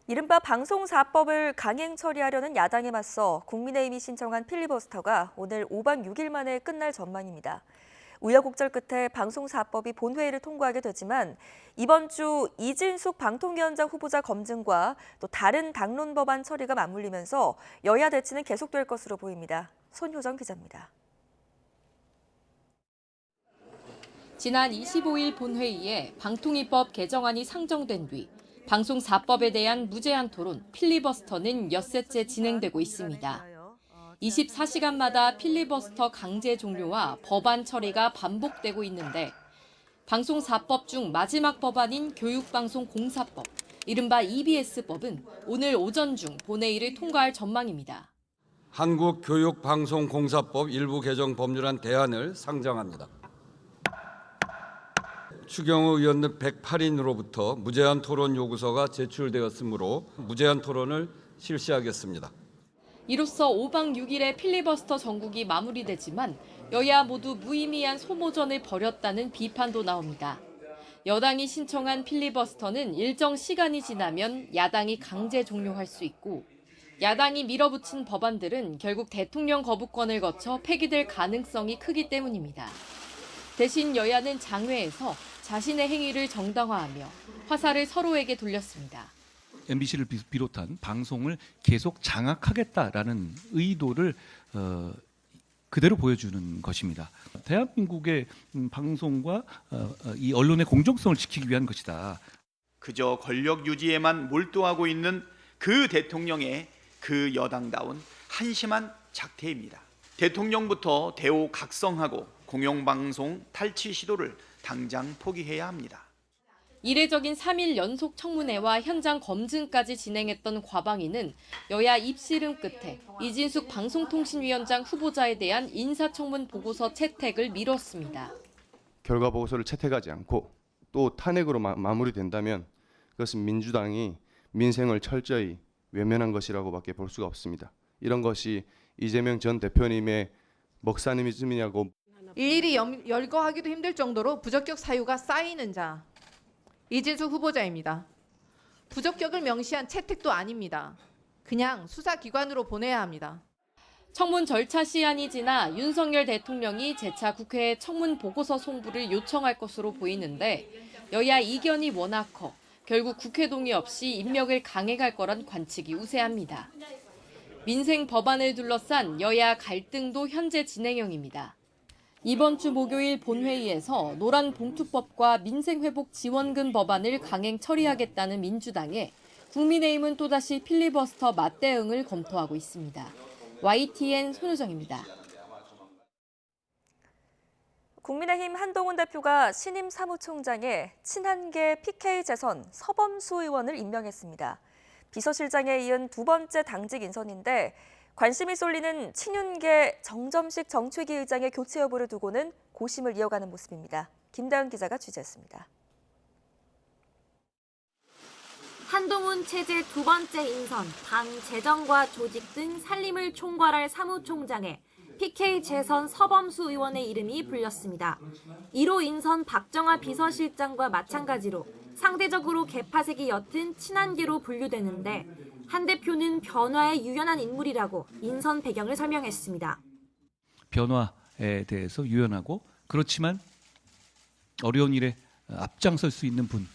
이른바 방송사법을 강행 처리하려는 야당에 맞서 국민의힘이 신청한 필리버스터가 오늘 5박 6일 만에 끝날 전망입니다. 우여곡절 끝에 방송사법이 본회의를 통과하게 되지만 이번 주 이진숙 방통위원장 후보자 검증과 또 다른 당론 법안 처리가 맞물리면서 여야 대치는 계속될 것으로 보입니다. 손효정 기자입니다. 지난 25일 본회의에 방통위법 개정안이 상정된 뒤 방송사법에 대한 무제한 토론 필리버스터는 엿새째 진행되고 있습니다. 24시간마다 필리버스터 강제 종료와 법안 처리가 반복되고 있는데 방송사법 중 마지막 법안인 교육방송공사법, 이른바 EBS법은 오늘 오전 중 본회의를 통과할 전망입니다. 한국교육방송공사법 일부 개정 법률안 대안을 상정합니다. 추경호 의원 등 108인으로부터 무제한 토론 요구서가 제출되었으므로 무제한 토론을 실시하겠습니다. 이로써 5박 6일의 필리버스터 전국이 마무리되지만 여야 모두 무의미한 소모전을 벌였다는 비판도 나옵니다. 여당이 신청한 필리버스터는 일정 시간이 지나면 야당이 강제 종료할 수 있고 야당이 밀어붙인 법안들은 결국 대통령 거부권을 거쳐 폐기될 가능성이 크기 때문입니다. 대신 여야는 장외에서 자신의 행위를 정당화하며 화살을 서로에게 돌렸습니다. MBC를 비롯한 방송을 계속 장악하겠다라는 의도를 그대로 보여주는 것입니다. 대한민국의 방송과 이 언론의 공정성을 지키기 위한 것이다. 그저 권력 유지에만 몰두하고 있는 그 대통령의 그 여당다운 한심한 작태입니다. 대통령부터 대오각성하고 공영방송 탈취 시도를 당장 포기해야 합니다. 이례적인 3일 연속 청문회와 현장 검증까지 진행했던 과방위는 여야 입씨름 끝에 이진숙 방송통신위원장 후보자에 대한 인사청문 보고서 채택을 미뤘습니다. 결과 보고서를 채택하지 않고 또 탄핵으로 마무리된다면 그것은 민주당이 민생을 철저히 외면한 것이라고밖에 볼 수가 없습니다. 이런 것이 이재명 전 대표님의 먹사니즘이냐고. 일일이 열거하기도 힘들 정도로 부적격 사유가 쌓이는 자, 이진숙 후보자입니다. 부적격을 명시한 채택도 아닙니다. 그냥 수사기관으로 보내야 합니다. 청문 절차 시한이 지나 윤석열 대통령이 재차 국회에 청문 보고서 송부를 요청할 것으로 보이는데 여야 이견이 워낙 커 결국 국회 동의 없이 입력을 강행할 거란 관측이 우세합니다. 민생 법안을 둘러싼 여야 갈등도 현재 진행형입니다. 이번 주 목요일 본회의에서 노란봉투법과 민생회복지원금 법안을 강행 처리하겠다는 민주당에 국민의힘은 또다시 필리버스터 맞대응을 검토하고 있습니다. YTN 손효정입니다. 국민의힘 한동훈 대표가 신임 사무총장에 친한계 PK 재선 서범수 의원을 임명했습니다. 비서실장에 이은 두 번째 당직 인선인데 관심이 쏠리는 친윤계 정점식 정책위 의장의 교체 여부를 두고는 고심을 이어가는 모습입니다. 김다은 기자가 취재했습니다. 한동훈 체제 두 번째 인선, 당 재정과 조직 등 살림을 총괄할 사무총장에 PK 재선 서범수 의원의 이름이 불렸습니다. 1호 인선 박정아 비서실장과 마찬가지로 상대적으로 개파색이 옅은 친한계로 분류되는데 한 대표는 변화에 유연한 인물이라고 인선 배경을 설명했습니다. 변화에 대해서 유연하고 그렇지만 어려운 일에 앞장설 수 있는 분.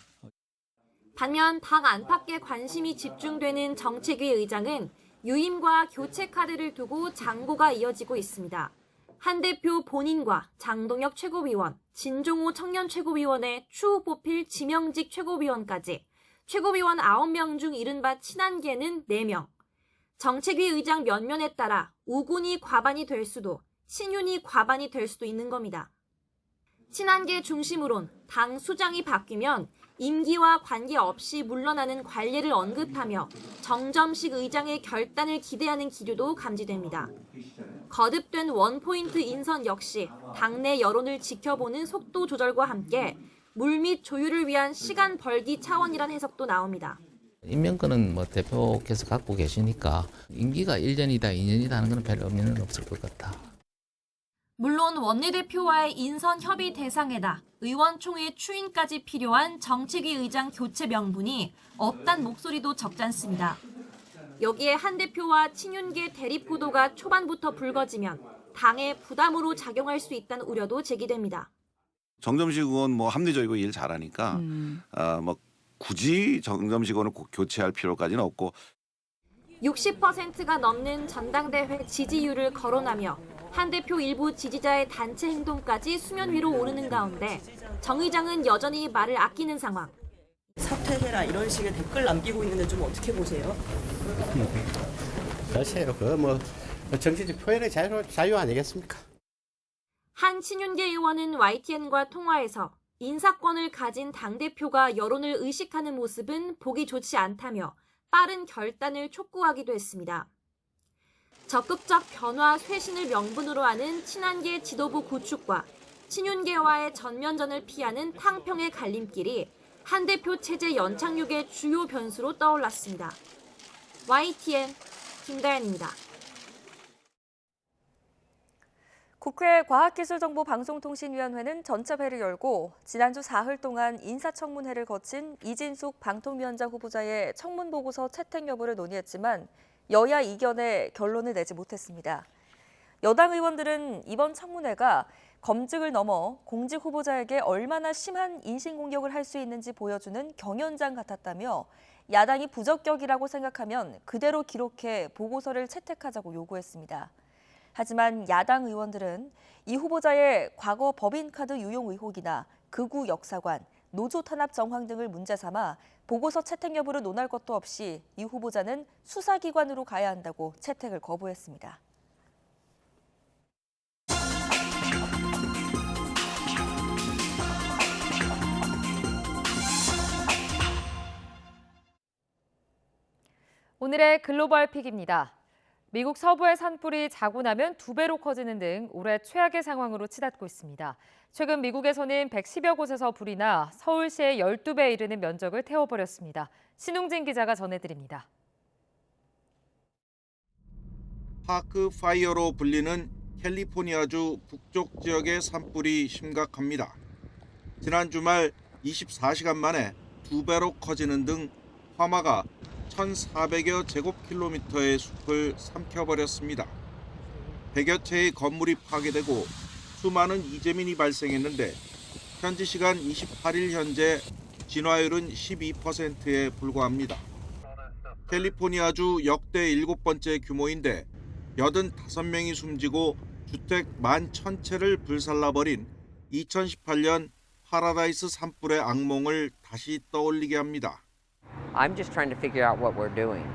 반면 당 안팎에 관심이 집중되는 정책위 의장은 유임과 교체 카드를 두고 장고가 이어지고 있습니다. 한 대표 본인과 장동혁 최고위원, 진종호 청년 최고위원의 추후 뽑힐 지명직 최고위원까지 최고위원 9명 중 이른바 친한계는 4명. 정책위 의장 면면에 따라 우군이 과반이 될 수도 친윤이 과반이 될 수도 있는 겁니다. 친한계 중심으론 당 수장이 바뀌면 임기와 관계없이 물러나는 관례를 언급하며 정점식 의장의 결단을 기대하는 기류도 감지됩니다. 거듭된 원포인트 인선 역시 당내 여론을 지켜보는 속도 조절과 함께 물밑 조율을 위한 시간 벌기 차원이란 해석도 나옵니다. 임명권은 대표께서 갖고 계시니까 임기가 1년이다 2년이다 하는 건 별 의미는 없을 것 같다. 물론 원내대표와의 인선 협의 대상에다 의원총회 추인까지 필요한 정책위 의장 교체 명분이 없단 목소리도 적잖습니다. 여기에 한 대표와 친윤계 대립 구도가 초반부터 불거지면 당의 부담으로 작용할 수 있다는 우려도 제기됩니다. 정점식 의원 합리적이고 일 잘하니까 굳이 정점식 의원을 교체할 필요까지는 없고 60%가 넘는 전당대회 지지율을 거론하며 한 대표 일부 지지자의 단체 행동까지 수면 위로 오르는 가운데 정 의장은 여전히 말을 아끼는 상황. 사퇴해라 이런 식의 댓글 남기고 있는데 좀 어떻게 보세요? 글쎄요, 정치적 표현의 자유 아니겠습니까? 한 친윤계 의원은 YTN과 통화에서 인사권을 가진 당대표가 여론을 의식하는 모습은 보기 좋지 않다며 빠른 결단을 촉구하기도 했습니다. 적극적 변화 쇄신을 명분으로 하는 친한계 지도부 구축과 친윤계와의 전면전을 피하는 탕평의 갈림길이 한 대표 체제 연착륙의 주요 변수로 떠올랐습니다. YTN 김다연입니다. 국회 과학기술정보방송통신위원회는 전체회를 열고 지난주 사흘 동안 인사청문회를 거친 이진숙 방통위원장 후보자의 청문보고서 채택 여부를 논의했지만 여야 이견에 결론을 내지 못했습니다. 여당 의원들은 이번 청문회가 검증을 넘어 공직 후보자에게 얼마나 심한 인신공격을 할 수 있는지 보여주는 경연장 같았다며 야당이 부적격이라고 생각하면 그대로 기록해 보고서를 채택하자고 요구했습니다. 하지만 야당 의원들은 이 후보자의 과거 법인카드 유용 의혹이나 극우 역사관, 노조 탄압 정황 등을 문제 삼아 보고서 채택 여부를 논할 것도 없이 이 후보자는 수사기관으로 가야 한다고 채택을 거부했습니다. 오늘의 글로벌 픽입니다. 미국 서부의 산불이 자고 나면 2배로 커지는 등 올해 최악의 상황으로 치닫고 있습니다. 최근 미국에서는 110여 곳에서 불이 나 서울시의 12배에 이르는 면적을 태워버렸습니다. 신웅진 기자가 전해드립니다. 파크 파이어로 불리는 캘리포니아주 북쪽 지역의 산불이 심각합니다. 지난 주말 24시간 만에 2배로 커지는 등 화마가 1,400여 제곱킬로미터의 숲을 삼켜버렸습니다. 100여 채의 건물이 파괴되고 수많은 이재민이 발생했는데 현지 시간 28일 현재 진화율은 12%에 불과합니다. 캘리포니아주 역대 7번째 규모인데 85명이 숨지고 주택 11,000채를 불살라버린 2018년 파라다이스 산불의 악몽을 다시 떠올리게 합니다. I'm just trying to figure out what we're doing.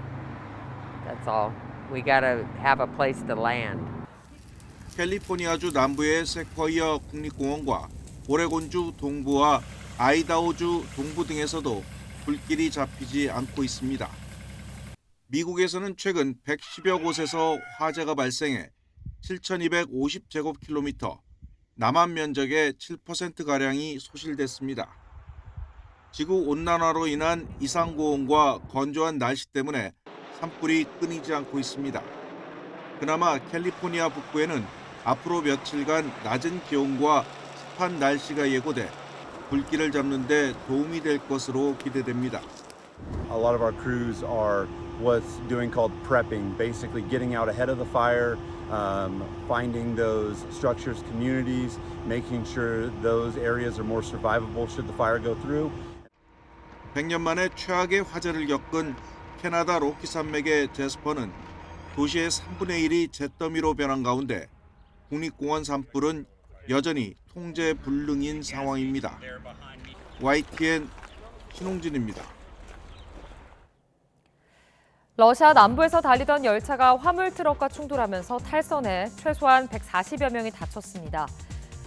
That's all. We gotta have a place to land. 캘리포니아주 남부의 세쿼이어 국립공원과 오레곤주 동부와 아이다호주 동부 등에서도 불길이 잡히지 않고 있습니다. 미국에서는 최근 110여 곳에서 화재가 발생해 7,250제곱킬로미터, 남한 면적의 7%가량이 소실됐습니다. 지구온난화로 인한 이상고온과 건조한 날씨 때문에 산불이 끊이지 않고 있습니다. 그나마 캘리포니아 북부에는 앞으로 며칠간 낮은 기온과 습한 날씨가 예고돼 불길을 잡는 데 도움이 될 것으로 기대됩니다. A lot of our crews are what's doing called prepping, basically getting out ahead of the fire, finding those structures, communities, making sure those areas are more survivable should the fire go through. 100년 만에 최악의 화재를 겪은 캐나다 로키 산맥의 제스퍼는 도시의 3분의 1이 잿더미로 변한 가운데 국립공원 산불은 여전히 통제 불능인 상황입니다. YTN 신홍진입니다. 러시아 남부에서 달리던 열차가 화물 트럭과 충돌하면서 탈선해 최소한 140여 명이 다쳤습니다.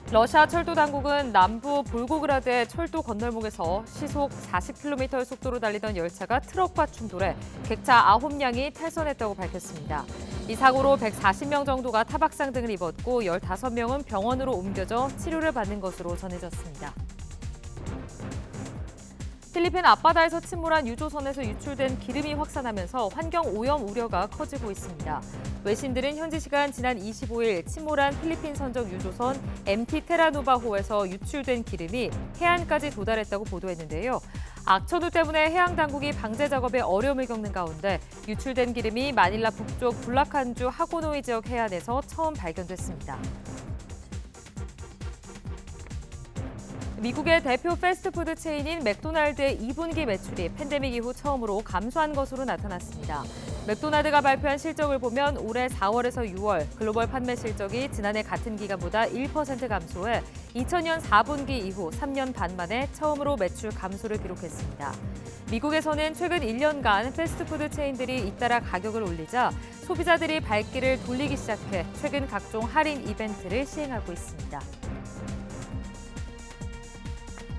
러시아 철도 당국은 남부 볼고그라드의 철도 건널목에서 시속 40km의 속도로 달리던 열차가 트럭과 충돌해 객차 9량이 탈선했다고 밝혔습니다. 이 사고로 140명 정도가 타박상 등을 입었고 15명은 병원으로 옮겨져 치료를 받는 것으로 전해졌습니다. 필리핀 앞바다에서 침몰한 유조선에서 유출된 기름이 확산하면서 환경 오염 우려가 커지고 있습니다. 외신들은 현지 시간 지난 25일 침몰한 필리핀 선적 유조선 MT 테라노바호에서 유출된 기름이 해안까지 도달했다고 보도했는데요. 악천후 때문에 해양 당국이 방제 작업에 어려움을 겪는 가운데 유출된 기름이 마닐라 북쪽 불라칸주 하고노이 지역 해안에서 처음 발견됐습니다. 미국의 대표 패스트푸드 체인인 맥도날드의 2분기 매출이 팬데믹 이후 처음으로 감소한 것으로 나타났습니다. 맥도날드가 발표한 실적을 보면 올해 4월에서 6월 글로벌 판매 실적이 지난해 같은 기간보다 1% 감소해 2000년 4분기 이후 3년 반 만에 처음으로 매출 감소를 기록했습니다. 미국에서는 최근 1년간 패스트푸드 체인들이 잇따라 가격을 올리자 소비자들이 발길을 돌리기 시작해 최근 각종 할인 이벤트를 시행하고 있습니다.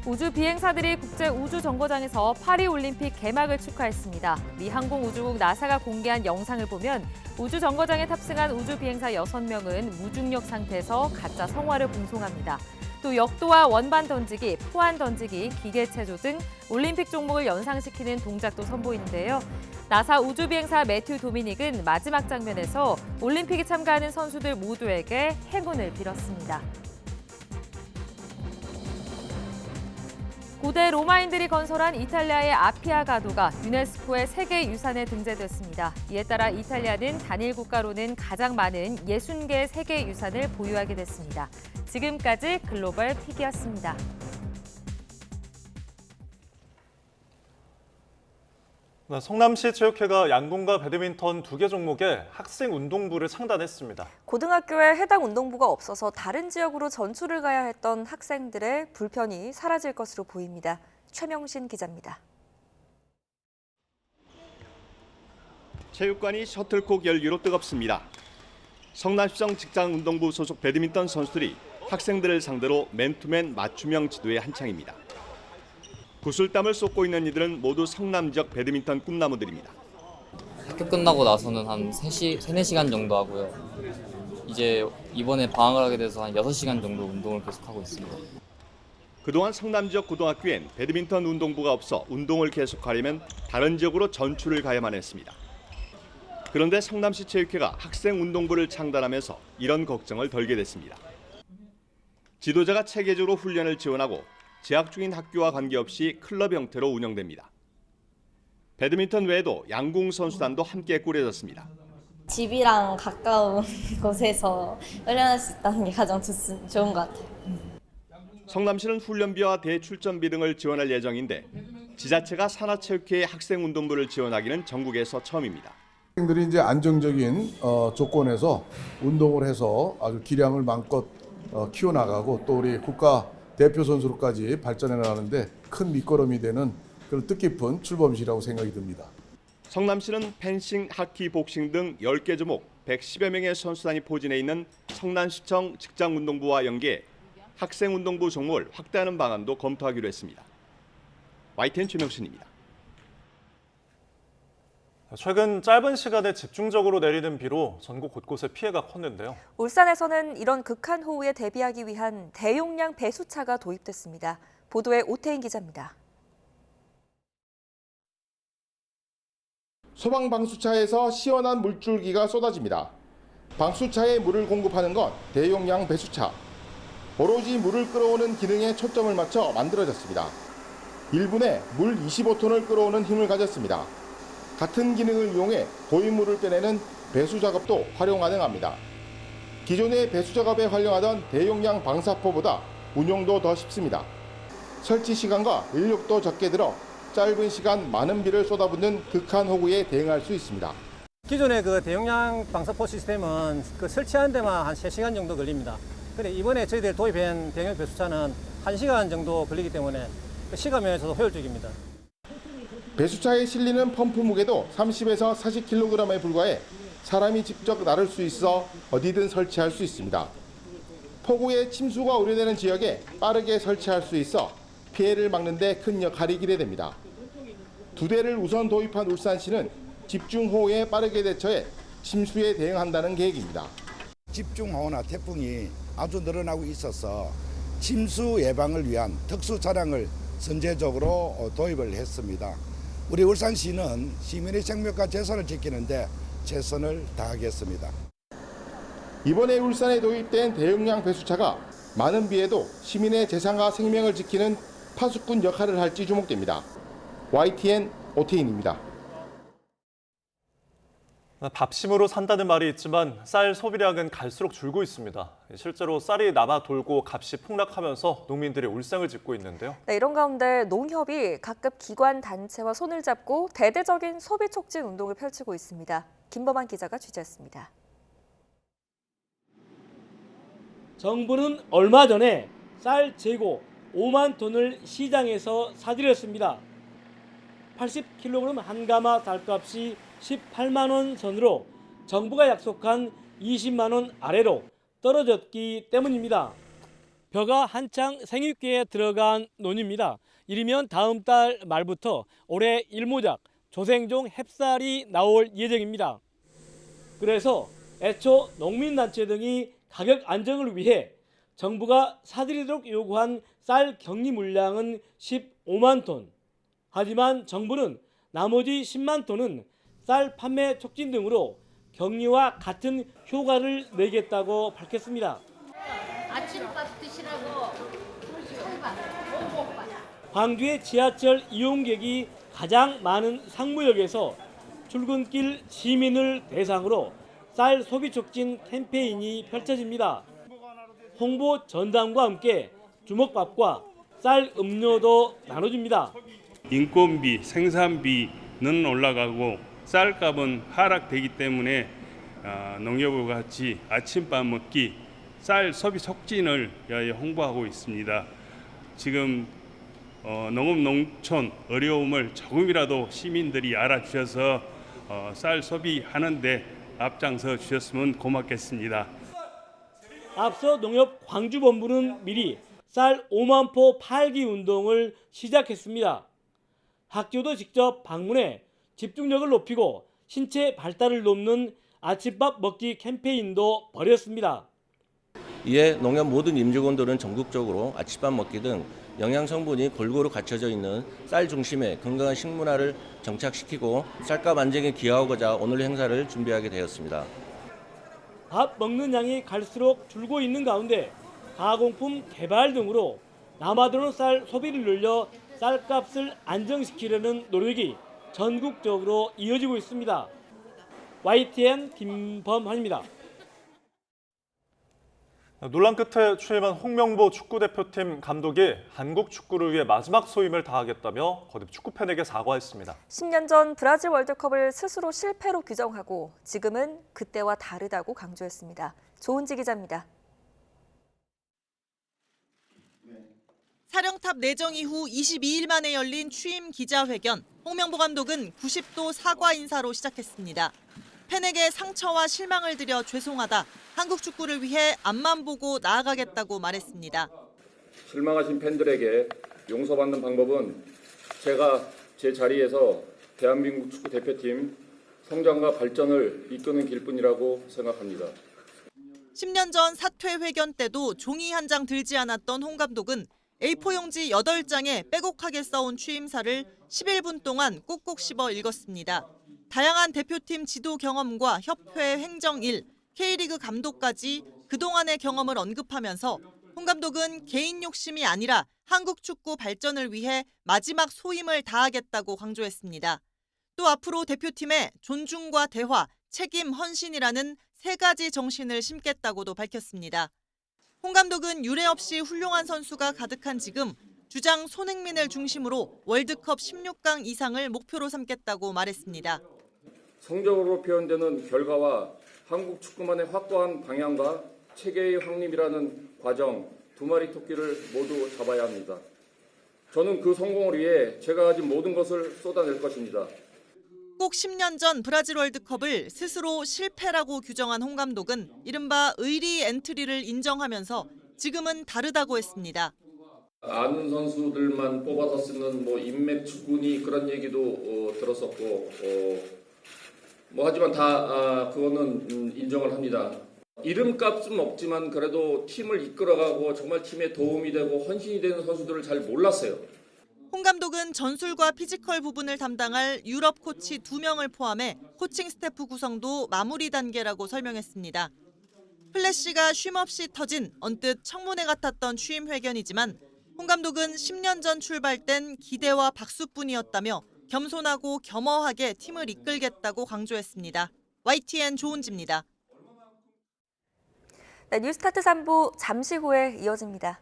우주 비행사들이 국제우주정거장에서 파리올림픽 개막을 축하했습니다. 미 항공우주국 나사가 공개한 영상을 보면 우주정거장에 탑승한 우주 비행사 6명은 무중력 상태에서 가짜 성화를 봉송합니다. 또 역도와 원반 던지기, 포환 던지기, 기계 체조 등 올림픽 종목을 연상시키는 동작도 선보이는데요. 나사 우주 비행사 매튜 도미닉은 마지막 장면에서 올림픽에 참가하는 선수들 모두에게 행운을 빌었습니다. 고대 로마인들이 건설한 이탈리아의 아피아 가도가 유네스코의 세계유산에 등재됐습니다. 이에 따라 이탈리아는 단일 국가로는 가장 많은 60개의 세계유산을 보유하게 됐습니다. 지금까지 글로벌 픽이었습니다. 성남시 체육회가 양궁과 배드민턴 2개 종목에 학생 운동부를 창단했습니다. 고등학교에 해당 운동부가 없어서 다른 지역으로 전출을 가야 했던 학생들의 불편이 사라질 것으로 보입니다. 최명신 기자입니다. 체육관이 셔틀콕 열기로 뜨겁습니다. 성남시청 직장운동부 소속 배드민턴 선수들이 학생들을 상대로 맨투맨 맞춤형 지도에 한창입니다. 구슬땀을 쏟고 있는 이들은 모두 성남 지역 배드민턴 꿈나무들입니다. 학교 끝나고 나서는 한 3-4시간 정도 하고요. 이제 이번에 방학을 하게 돼서 한 6시간 정도 운동을 계속하고 있습니다. 그동안 성남 지역 고등학교엔 배드민턴 운동부가 없어 운동을 계속하려면 다른 지역으로 전출을 가야만 했습니다. 그런데 성남시 체육회가 학생 운동부를 창단하면서 이런 걱정을 덜게 됐습니다. 지도자가 체계적으로 훈련을 지원하고 재학 중인 학교와 관계없이 클럽 형태로 운영됩니다. 배드민턴 외에도 양궁 선수단도 함께 꾸려졌습니다. 집이랑 가까운 곳에서 훈련할 수 있다는 게 가장 좋은 것 같아요. 성남시는 훈련비와 대출전비 등을 지원할 예정인데 지자체가 산하체육회의 학생 운동부를 지원하기는 전국에서 처음입니다. 학생들이 이제 안정적인 조건에서 운동을 해서 아주 기량을 마음껏 키워나가고 또 우리 국가 대표 선수로까지 발전해 나가는데 큰 밑거름이 되는 그런 뜻깊은 출범식이라고 생각이 듭니다. 성남시는 펜싱, 하키, 복싱 등 10개 종목 110여 명의 선수단이 포진해 있는 성남시청 직장운동부와 연계해 학생운동부 종목을 확대하는 방안도 검토하기로 했습니다. YTN 최명신입니다. 최근 짧은 시간에 집중적으로 내리는 비로 전국 곳곳에 피해가 컸는데요. 울산에서는 이런 극한호우에 대비하기 위한 대용량 배수차가 도입됐습니다. 보도에 오태인 기자입니다. 소방방수차에서 시원한 물줄기가 쏟아집니다. 방수차에 물을 공급하는 건 대용량 배수차. 오로지 물을 끌어오는 기능에 초점을 맞춰 만들어졌습니다. 1분에 물 25톤을 끌어오는 힘을 가졌습니다. 같은 기능을 이용해 고인물을 빼내는 배수 작업도 활용 가능합니다. 기존의 배수 작업에 활용하던 대용량 방사포보다 운용도 더 쉽습니다. 설치 시간과 인력도 적게 들어 짧은 시간 많은 비를 쏟아붓는 극한호우에 대응할 수 있습니다. 기존의 그 대용량 방사포 시스템은 설치하는 데만 한 3시간 정도 걸립니다. 근데 이번에 저희들 도입한 대용량 배수차는 1시간 정도 걸리기 때문에 시간 면에서도 효율적입니다. 배수차에 실리는 펌프 무게도 30에서 40kg에 불과해 사람이 직접 나를 수 있어 어디든 설치할 수 있습니다. 폭우에 침수가 우려되는 지역에 빠르게 설치할 수 있어 피해를 막는 데 큰 역할이 기대됩니다. 2대를 우선 도입한 울산시는 집중호우에 빠르게 대처해 침수에 대응한다는 계획입니다. 집중호우나 태풍이 아주 늘어나고 있어서 침수 예방을 위한 특수 차량을 선제적으로 도입을 했습니다. 우리 울산시는 시민의 생명과 재산을 지키는데 최선을 다하겠습니다. 이번에 울산에 도입된 대용량 배수차가 많은 비에도 시민의 재산과 생명을 지키는 파수꾼 역할을 할지 주목됩니다. YTN 오태인입니다. 밥심으로 산다는 말이 있지만 쌀 소비량은 갈수록 줄고 있습니다. 실제로 쌀이 남아 돌고 값이 폭락하면서 농민들이 울상을 짓고 있는데요. 네, 이런 가운데 농협이 각급 기관 단체와 손을 잡고 대대적인 소비 촉진 운동을 펼치고 있습니다. 김범한 기자가 취재했습니다. 정부는 얼마 전에 쌀 재고 5만 톤을 시장에서 사들였습니다. 80kg 한 가마 쌀값이 18만 원 선으로 정부가 약속한 20만 원 아래로 떨어졌기 때문입니다. 벼가 한창 생육기에 들어간 논입니다. 이르면 다음 달 말부터 올해 일모작 조생종 햅쌀이 나올 예정입니다. 그래서 애초 농민단체 등이 가격 안정을 위해 정부가 사들이도록 요구한 쌀 격리 물량은 15만 톤. 하지만 정부는 나머지 10만 톤은 쌀 판매 촉진 등으로 격리와 같은 효과를 내겠다고 밝혔습니다. 아침밥 드시라고 광주의 지하철 이용객이 가장 많은 상무역에서 출근길 시민을 대상으로 쌀 소비 촉진 캠페인이 펼쳐집니다. 홍보 전담과 함께 주먹밥과 쌀 음료도 나눠줍니다. 인건비, 생산비, 올라가고 쌀값은 하락되기 때문에 농협과 같이 아침밥 먹기, 쌀 소비 촉진을 홍보하고 있습니다. 지금 농업 농촌 어려움을 조금이라도 시민들이 알아주셔서 쌀 소비하는데 앞장서 주셨으면 고맙겠습니다. 앞서 농협 광주본부는 미리 쌀 5만 포 팔기 운동을 시작했습니다. 학교도 직접 방문해 집중력을 높이고 신체 발달을 돕는 아침밥 먹기 캠페인도 벌였습니다. 이에 농협 모든 임직원들은 전국적으로 아침밥 먹기 등 영양 성분이 골고루 갖춰져 있는 쌀 중심의 건강한 식문화를 정착시키고 쌀값 안정에 기여하고자 오늘 행사를 준비하게 되었습니다. 밥 먹는 양이 갈수록 줄고 있는 가운데 가공품 개발 등으로 남아도는 쌀 소비를 늘려 쌀값을 안정시키려는 노력이 전국적으로 이어지고 있습니다. YTN 김범환입니다. 논란 끝에 취임한 홍명보 축구대표팀 감독이 한국 축구를 위해 마지막 소임을 다하겠다며 거듭 축구팬에게 사과했습니다. 10년 전 브라질 월드컵을 스스로 실패로 규정하고 지금은 그때와 다르다고 강조했습니다. 조은지 기자입니다. 사령탑 내정 이후 22일 만에 열린 취임 기자회견. 홍명보 감독은 90도 사과 인사로 시작했습니다. 팬에게 상처와 실망을 드려 죄송하다. 한국 축구를 위해 앞만 보고 나아가겠다고 말했습니다. 실망하신 팬들에게 용서받는 방법은 제가 제 자리에서 대한민국 축구 대표팀 성장과 발전을 이끄는 길뿐이라고 생각합니다. 10년 전 사퇴 회견 때도 종이 한 장 들지 않았던 홍 감독은 A4 용지 8장에 빼곡하게 써온 취임사를 11분 동안 꼭꼭 씹어 읽었습니다. 다양한 대표팀 지도 경험과 협회 행정 일, K리그 감독까지 그동안의 경험을 언급하면서 홍 감독은 개인 욕심이 아니라 한국 축구 발전을 위해 마지막 소임을 다하겠다고 강조했습니다. 또 앞으로 대표팀에 존중과 대화, 책임, 헌신이라는 3가지 정신을 심겠다고도 밝혔습니다. 홍 감독은 유례 없이 훌륭한 선수가 가득한 지금 주장 손흥민을 중심으로 월드컵 16강 이상을 목표로 삼겠다고 말했습니다. 성적으로 표현되는 결과와 한국 축구만의 확고한 방향과 체계의 확립이라는 과정, 두 마리 토끼를 모두 잡아야 합니다. 저는 그 성공을 위해 제가 가진 모든 것을 쏟아낼 것입니다. 꼭 10년 전 브라질 월드컵을 스스로 실패라고 규정한 홍 감독은 이른바 의리 엔트리를 인정하면서 지금은 다르다고 했습니다. 아는 선수들만 뽑아서 쓰는 인맥 축구니 그런 얘기도 들었었고 하지만 다 그거는 인정을 합니다. 이름값은 없지만 그래도 팀을 이끌어가고 정말 팀에 도움이 되고 헌신이 되는 선수들을 잘 몰랐어요. 홍 감독은 전술과 피지컬 부분을 담당할 유럽 코치 2명을 포함해 코칭 스태프 구성도 마무리 단계라고 설명했습니다. 플래시가 쉼없이 터진 언뜻 청문회 같았던 취임 회견이지만 홍 감독은 10년 전 출발된 기대와 박수뿐이었다며 겸손하고 겸허하게 팀을 이끌겠다고 강조했습니다. YTN 조은지입니다. 네, 뉴스타트 3부 잠시 후에 이어집니다.